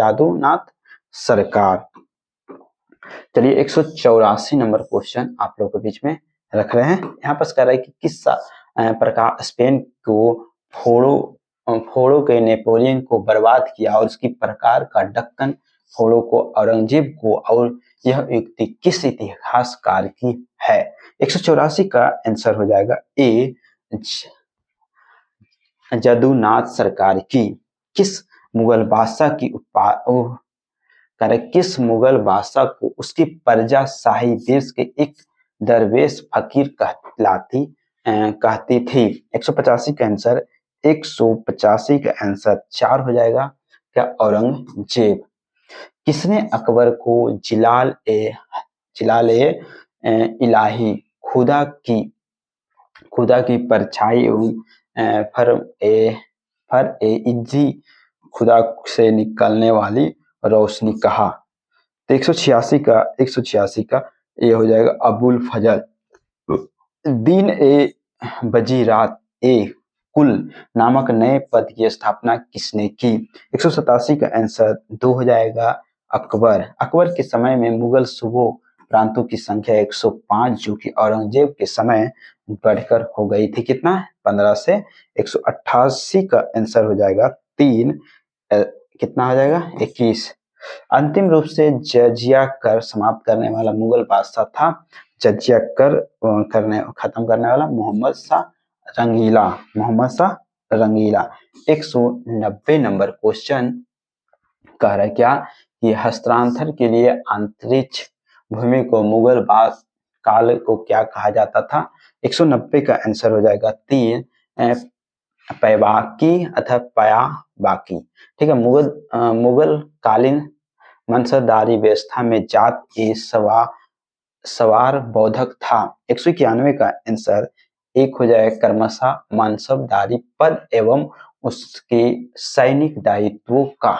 चलिए 184 नंबर क्वेश्चन आप लोगों के बीच में रख रहे हैं। यहाँ पर कह रहा है कि किस प्रकार स्पेन को फोड़ो के नेपोलियन को बर्बाद किया और उसकी प्रकार का दक्कन फोड़ो को औरंगजेब को, और यह युक्ति किस इतिहासकार की है? 184 का आंसर हो जाएगा ए, जादूनाथ सरकार की। किस मुगल बादशाह को उसकी प्रजा शाही देश के एक दरवेश फकीर कहती थी? 185 का आंसर 185 का आंसर 4 हो जाएगा, क्या औरंगजेब। किसने अकबर को जिलाल ए इलाही खुदा की परछाई एवं फर ए इज्जी खुदा से निकलने वाली रोशनी कहा? तो 186 का ये हो जाएगा अबुल फजल। दिन ए बजी रात ए कुल नामक नए पद की स्थापना किसने की? 187 का आंसर 2 हो जाएगा अकबर। अकबर के समय में मुगल सूबों प्रांतों की संख्या 105 जो कि औरंगजेब के समय बढ़कर हो गई थी कितना 15 से 188 का आंसर हो जाएगा 3 कितना हो जाएगा 21। अंतिम रूप से जजिया कर समाप्त करने वाला मुगल बादशाह था जजिया कर खत्म करने वाला मोहम्मद शाह रंगीला। मोहम्मद शाह रंगीला। 190 नंबर क्वेश्चन कह रहा है क्या कि हस्तांतरण के लिए अंतरिक्ष भूमि को मुगल काल को क्या कहा जाता था? 190 का आंसर हो जाएगा 3 पैबाकी अथवा पयाबाकी। ठीक है, मुगल कालीन मनसबदारी व्यवस्था में जात ए सवार बोधक था। 191 का आंसर 1 हो जाएगा क्रमशः मनसबदारी पद एवं उसके सैनिक दायित्वों का।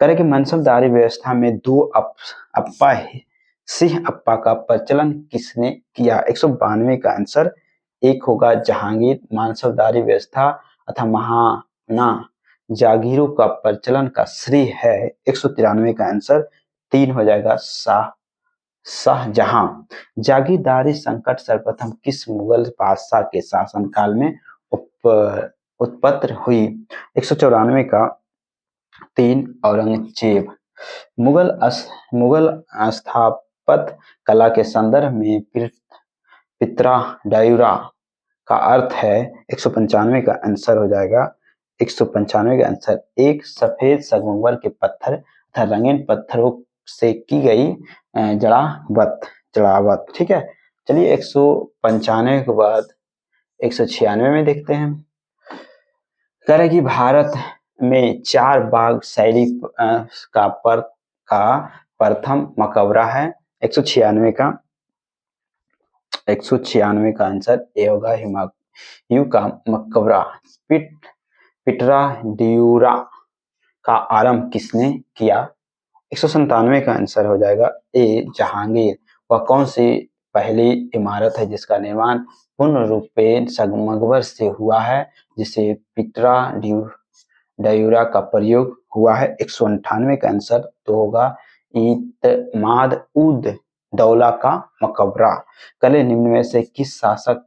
करें कि मनसबदारी व्यवस्था में 2 अप्पा सिंह अप्पा का प्रचलन किसने किया? 192 का आंसर 1 होगा जहांगीर। मनसबदारी व्यवस्था अथवा महाना जागीरों का प्रचलन का श्रेय है 193 का आंसर 3 हो जाएगा शाहजहां। जागीरदारी संकट सर्वप्रथम किस मुगल बादशाह के शासनकाल में उत्पन्न हुई? 194 का 3 औरंगजेब। मुगल स्थापत्य कला के संदर्भ में पित्रा डायुरा का अर्थ है 195 का आंसर हो जाएगा 195 का आंसर 1 सफेद संगमरमर के पत्थर तथा रंगीन पत्थरों से की गई जड़ावत। ठीक है, चलिए 195 के बाद 196 में देखते हैं। कह रहे कि भारत में 4 बाघ शैली का प्रथम मकबरा है। 196 का आंसर ए होगा हुमायूं का मकबरा। पिटरा डियूरा का आरंभ किसने किया? 197 का आंसर हो जाएगा ए जहांगीर। वह कौन सी पहली इमारत है जिसका निर्माण पूर्ण रूपेण संगमरमर से हुआ है जिसे पिटरा डायुरा का प्रयोग हुआ है? 198 का आंसर तो होगा इत्माद उद दौला का मकबरा। कले निम्न में से किस शासक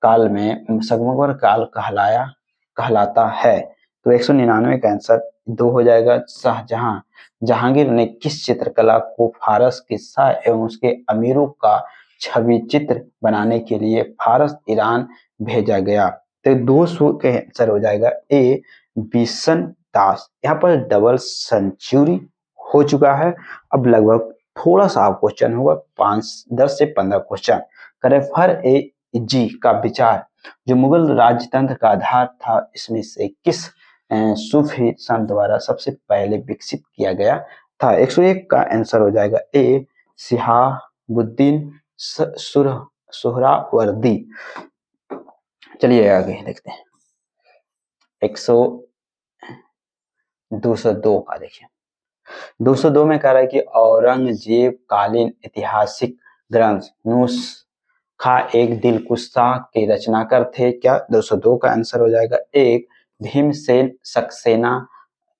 काल में संगमरमर काल कहलाता है? तो 199 का आंसर 2 हो जाएगा शाहजहां। जहांगीर ने किस चित्रकला को फारस के शाह एवं उसके अमीरों का छवि चित्र बनाने के लिए फारस ईरान भेजा गया? तो 200 के आंसर हो जाएगा ए बिशन दास। यहाँ पर डबल सेंचुरी हो चुका है। अब लगभग थोड़ा सा क्वेश्चन होगा 10 से 15 क्वेश्चन। करें फर ए जी का विचार जो मुगल राजतंत्र का आधार था इसमें से किस सूफी संत द्वारा सबसे पहले विकसित किया गया था? 101 का आंसर हो जाएगा ए शिहाबुद्दीन सुहरावर्दी। चलिए आगे देखते हैं 202 का देखिए 202 में कह रहा है कि औरंगजेब कालीन ऐतिहासिक ग्रंथ नुस्खा एक दिलकुशा के रचनाकार थे क्या? 202 का आंसर हो जाएगा 1 भीमसेन सक्सेना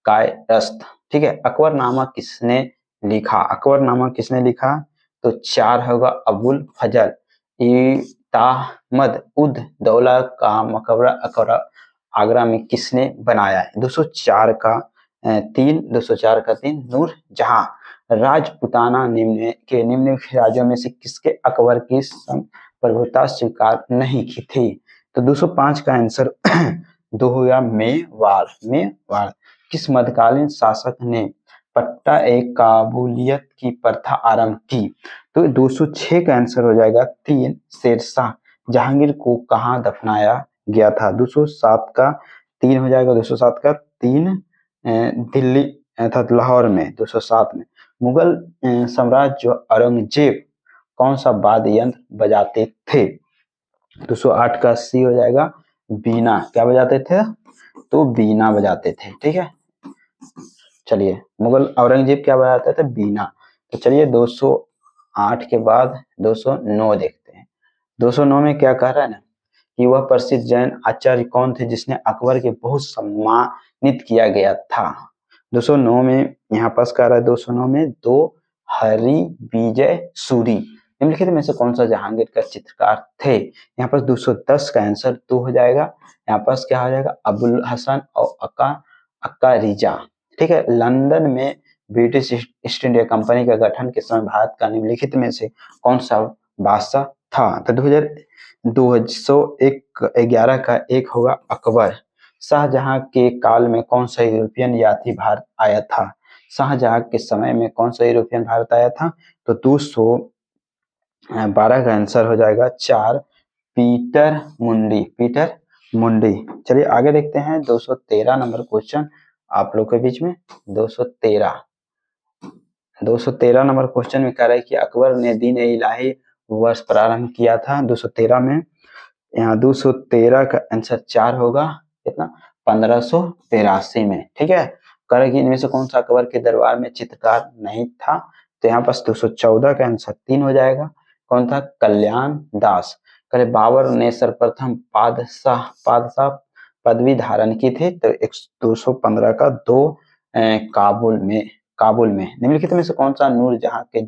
कायस्थ। ठीक है, अकबरनामा किसने लिखा? अकबरनामा किसने लिखा? तो 4 होगा अबुल फजल। इतामद उद दौला का मकबरा आगरा में किसने बनाया है? 204 का 3 नूर जहां। राजपुताना निम्नलिखित राज्यों में से किसके अकबर की प्रभुता स्वीकार नहीं की थी? तो 205 का आंसर 2 होगा मेवाड़। किस मध्यकालीन शासक ने पट्टा एक काबूलियत की प्रथा आरंभ की? तो 206 का आंसर हो जाएगा 3 शेरशाह। जहांगीर को कहाँ दफनाया गया था? 207 का 3 हो जाएगा 207 का 3 दिल्ली अर्थात लाहौर में 207 में। मुगल सम्राट औरंगजेब कौन सा वाद्य यंत्र बजाते थे? 208 का सी हो जाएगा बीना। क्या बजाते थे? तो बीना बजाते थे। ठीक है, चलिए मुगल औरंगजेब क्या बजाते थे? बीना। तो चलिए 208 8 के बाद 209 देखते हैं। 209 में क्या कह रहा है ना कि वह प्रसिद्ध जैन आचार्य कौन थे जिसने अकबर के बहुत सम्मानित किया गया था। 209 में यहाँ पास कह रहा है 209 में दो हरि विजय सूरी निम्नलिखित में से कौन सा जहांगीर का चित्रकार थे। यहाँ पर 210 का आंसर 2 हो जाएगा। यहाँ पास क्या हो जाएगा अबुल हसन और अक्का रिजा। ठीक है। लंदन में ब्रिटिश ईस्ट इंडिया कंपनी का गठन के समय भारत का निम्नलिखित में से कौन सा बादशाह था। तो 211 का एक होगा अकबर। शाहजहां के काल में कौन सा यूरोपियन यात्री भारत आया था। शाहजहां के समय में कौन सा यूरोपियन भारत आया था। तो 212 का आंसर हो जाएगा 4 पीटर मुंडी। चलिए आगे देखते हैं 213 नंबर क्वेश्चन आप लोग के बीच में। 213 नंबर क्वेश्चन में कह रहा है कि अकबर ने दीन इलाही वर्ष प्रारंभ किया था। 213 में यहाँ 213 का आंसर 4 होगा। कितना 1583 में। ठीक है। कह रहा है कि इनमें से कौन सा अकबर के दरबार में चित्रकार नहीं था। तो यहाँ पास 214 का आंसर 3 हो जाएगा। कौन था कल्याण दास। कह रहे बाबर ने सर्वप्रथम पादशाह पदवी धारण की थी। तो 215 का 2 काबुल में निम्नलिखित में से कौन सा नूरजहां के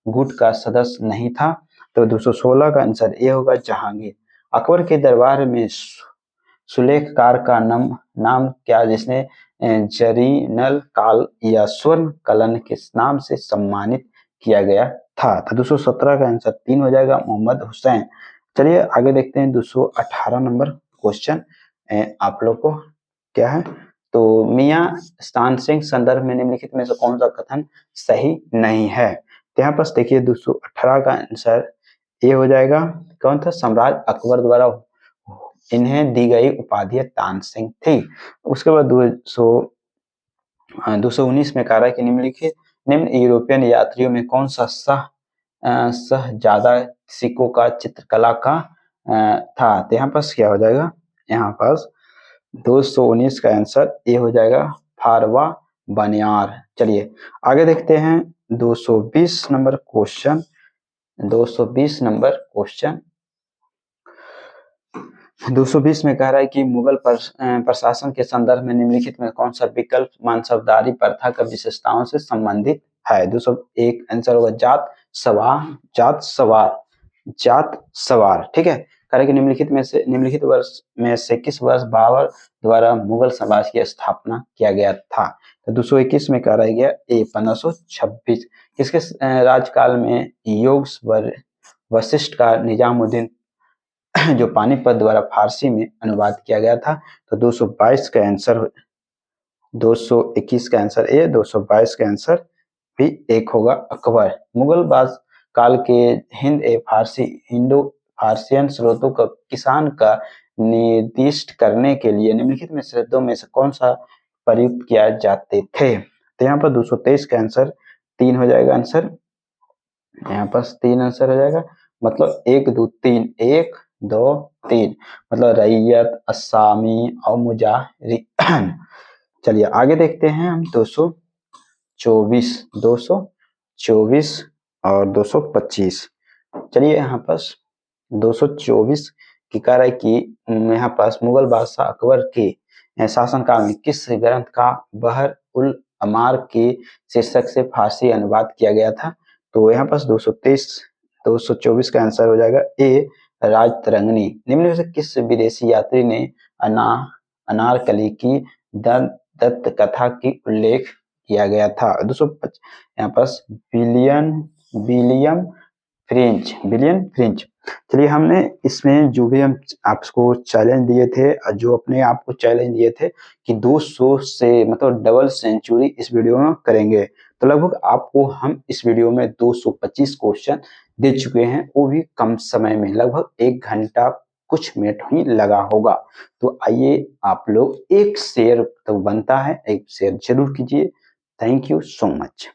गुट का सदस्य नहीं था। तो 216 का आंसर ए होगा जहांगीर। अकबर के दरबार में सुलेखकार का नाम क्या जिसने जरीनल काल या स्वर्ण कलन के नाम से सम्मानित किया गया था। तो 217 का आंसर 3 हो जाएगा मोहम्मद हुसैन। चलिए आगे देखते हैं 218 नंबर क्वेश्चन आप लोग को क्या है। तो मियां स्थान सिंह संदर्भ में निम्नलिखित में से कौन सा कथन सही नहीं है। तो यहाँ पास देखिए 218 का आंसर ये हो जाएगा। कौन था सम्राट अकबर द्वारा इन्हें दी गई उपाधि तानसेन थी। उसके बाद 219 में कह रहा है कि निम्न यूरोपियन यात्रियों में कौन सा ज्यादा सिक्कों का चित्रकला का था। तो यहाँ पास क्या हो जाएगा। यहाँ पास 219 का आंसर ये हो जाएगा फारवा बनियार। चलिए आगे देखते हैं 220 नंबर क्वेश्चन। 220 में कह रहा है कि मुगल प्रशासन के संदर्भ में निम्नलिखित में कौन सा विकल्प मानसबदारी प्रथा का विशेषताओं से संबंधित है। 201 आंसर होगा जात सवार। ठीक है। कह रहा है कि निम्नलिखित वर्ष में से किस वर्ष बाबर द्वारा मुगल साम्राज्य की स्थापना किया गया था। तो 221 में कह रहा गया 1526 किसके राजकाल में योग वशिष्ठ का निजामुद्दीन जो पानीपत द्वारा फारसी में अनुवाद किया गया था। तो 222 का आंसर 221 का आंसर ए 222 का आंसर भी एक होगा अकबर। मुगल काल के हिंदो फारसियन स्रोतों का किसान का निर्दिष्ट करने के लिए निम्नलिखित में शब्दों में से कौन सा प्रयुक्त किया जाते थे। तो यहाँ पर 223 का आंसर 3 हो जाएगा। आंसर यहाँ पर 3 आंसर हो जाएगा। मतलब 1 2 3 1 2 3 मतलब रैयत अस्सामी और मुजाहिरीन। चलिए आगे देखते हैं हम 224 और 225। चलिए यहाँ पास 224 की कह रहा है कि यहाँ पास मुगल बादशाह अकबर के शासनकाल में किस ग्रंथ का बहर उल अमार के शीर्षक से फारसी अनुवाद किया गया था। तो यहाँ पास 224 का आंसर हो जाएगा ए राजतरंगिणी। निम्न में से किस विदेशी यात्री ने अनारकली की दत्त कथा की उल्लेख किया गया था। 225 यहाँ पास विलियम फ्रेंच। चलिए हमने इसमें जो भी हम आपको चैलेंज दिए थे जो अपने आप को चैलेंज दिए थे कि 200 से मतलब डबल सेंचुरी इस वीडियो में करेंगे। तो लगभग आपको हम इस वीडियो में 225 क्वेश्चन दे चुके हैं वो भी कम समय में लगभग 1 घंटा कुछ मिनट ही लगा होगा। तो आइए आप लोग एक शेयर तो बनता है एक शेयर जरूर कीजिए। Thank you so much.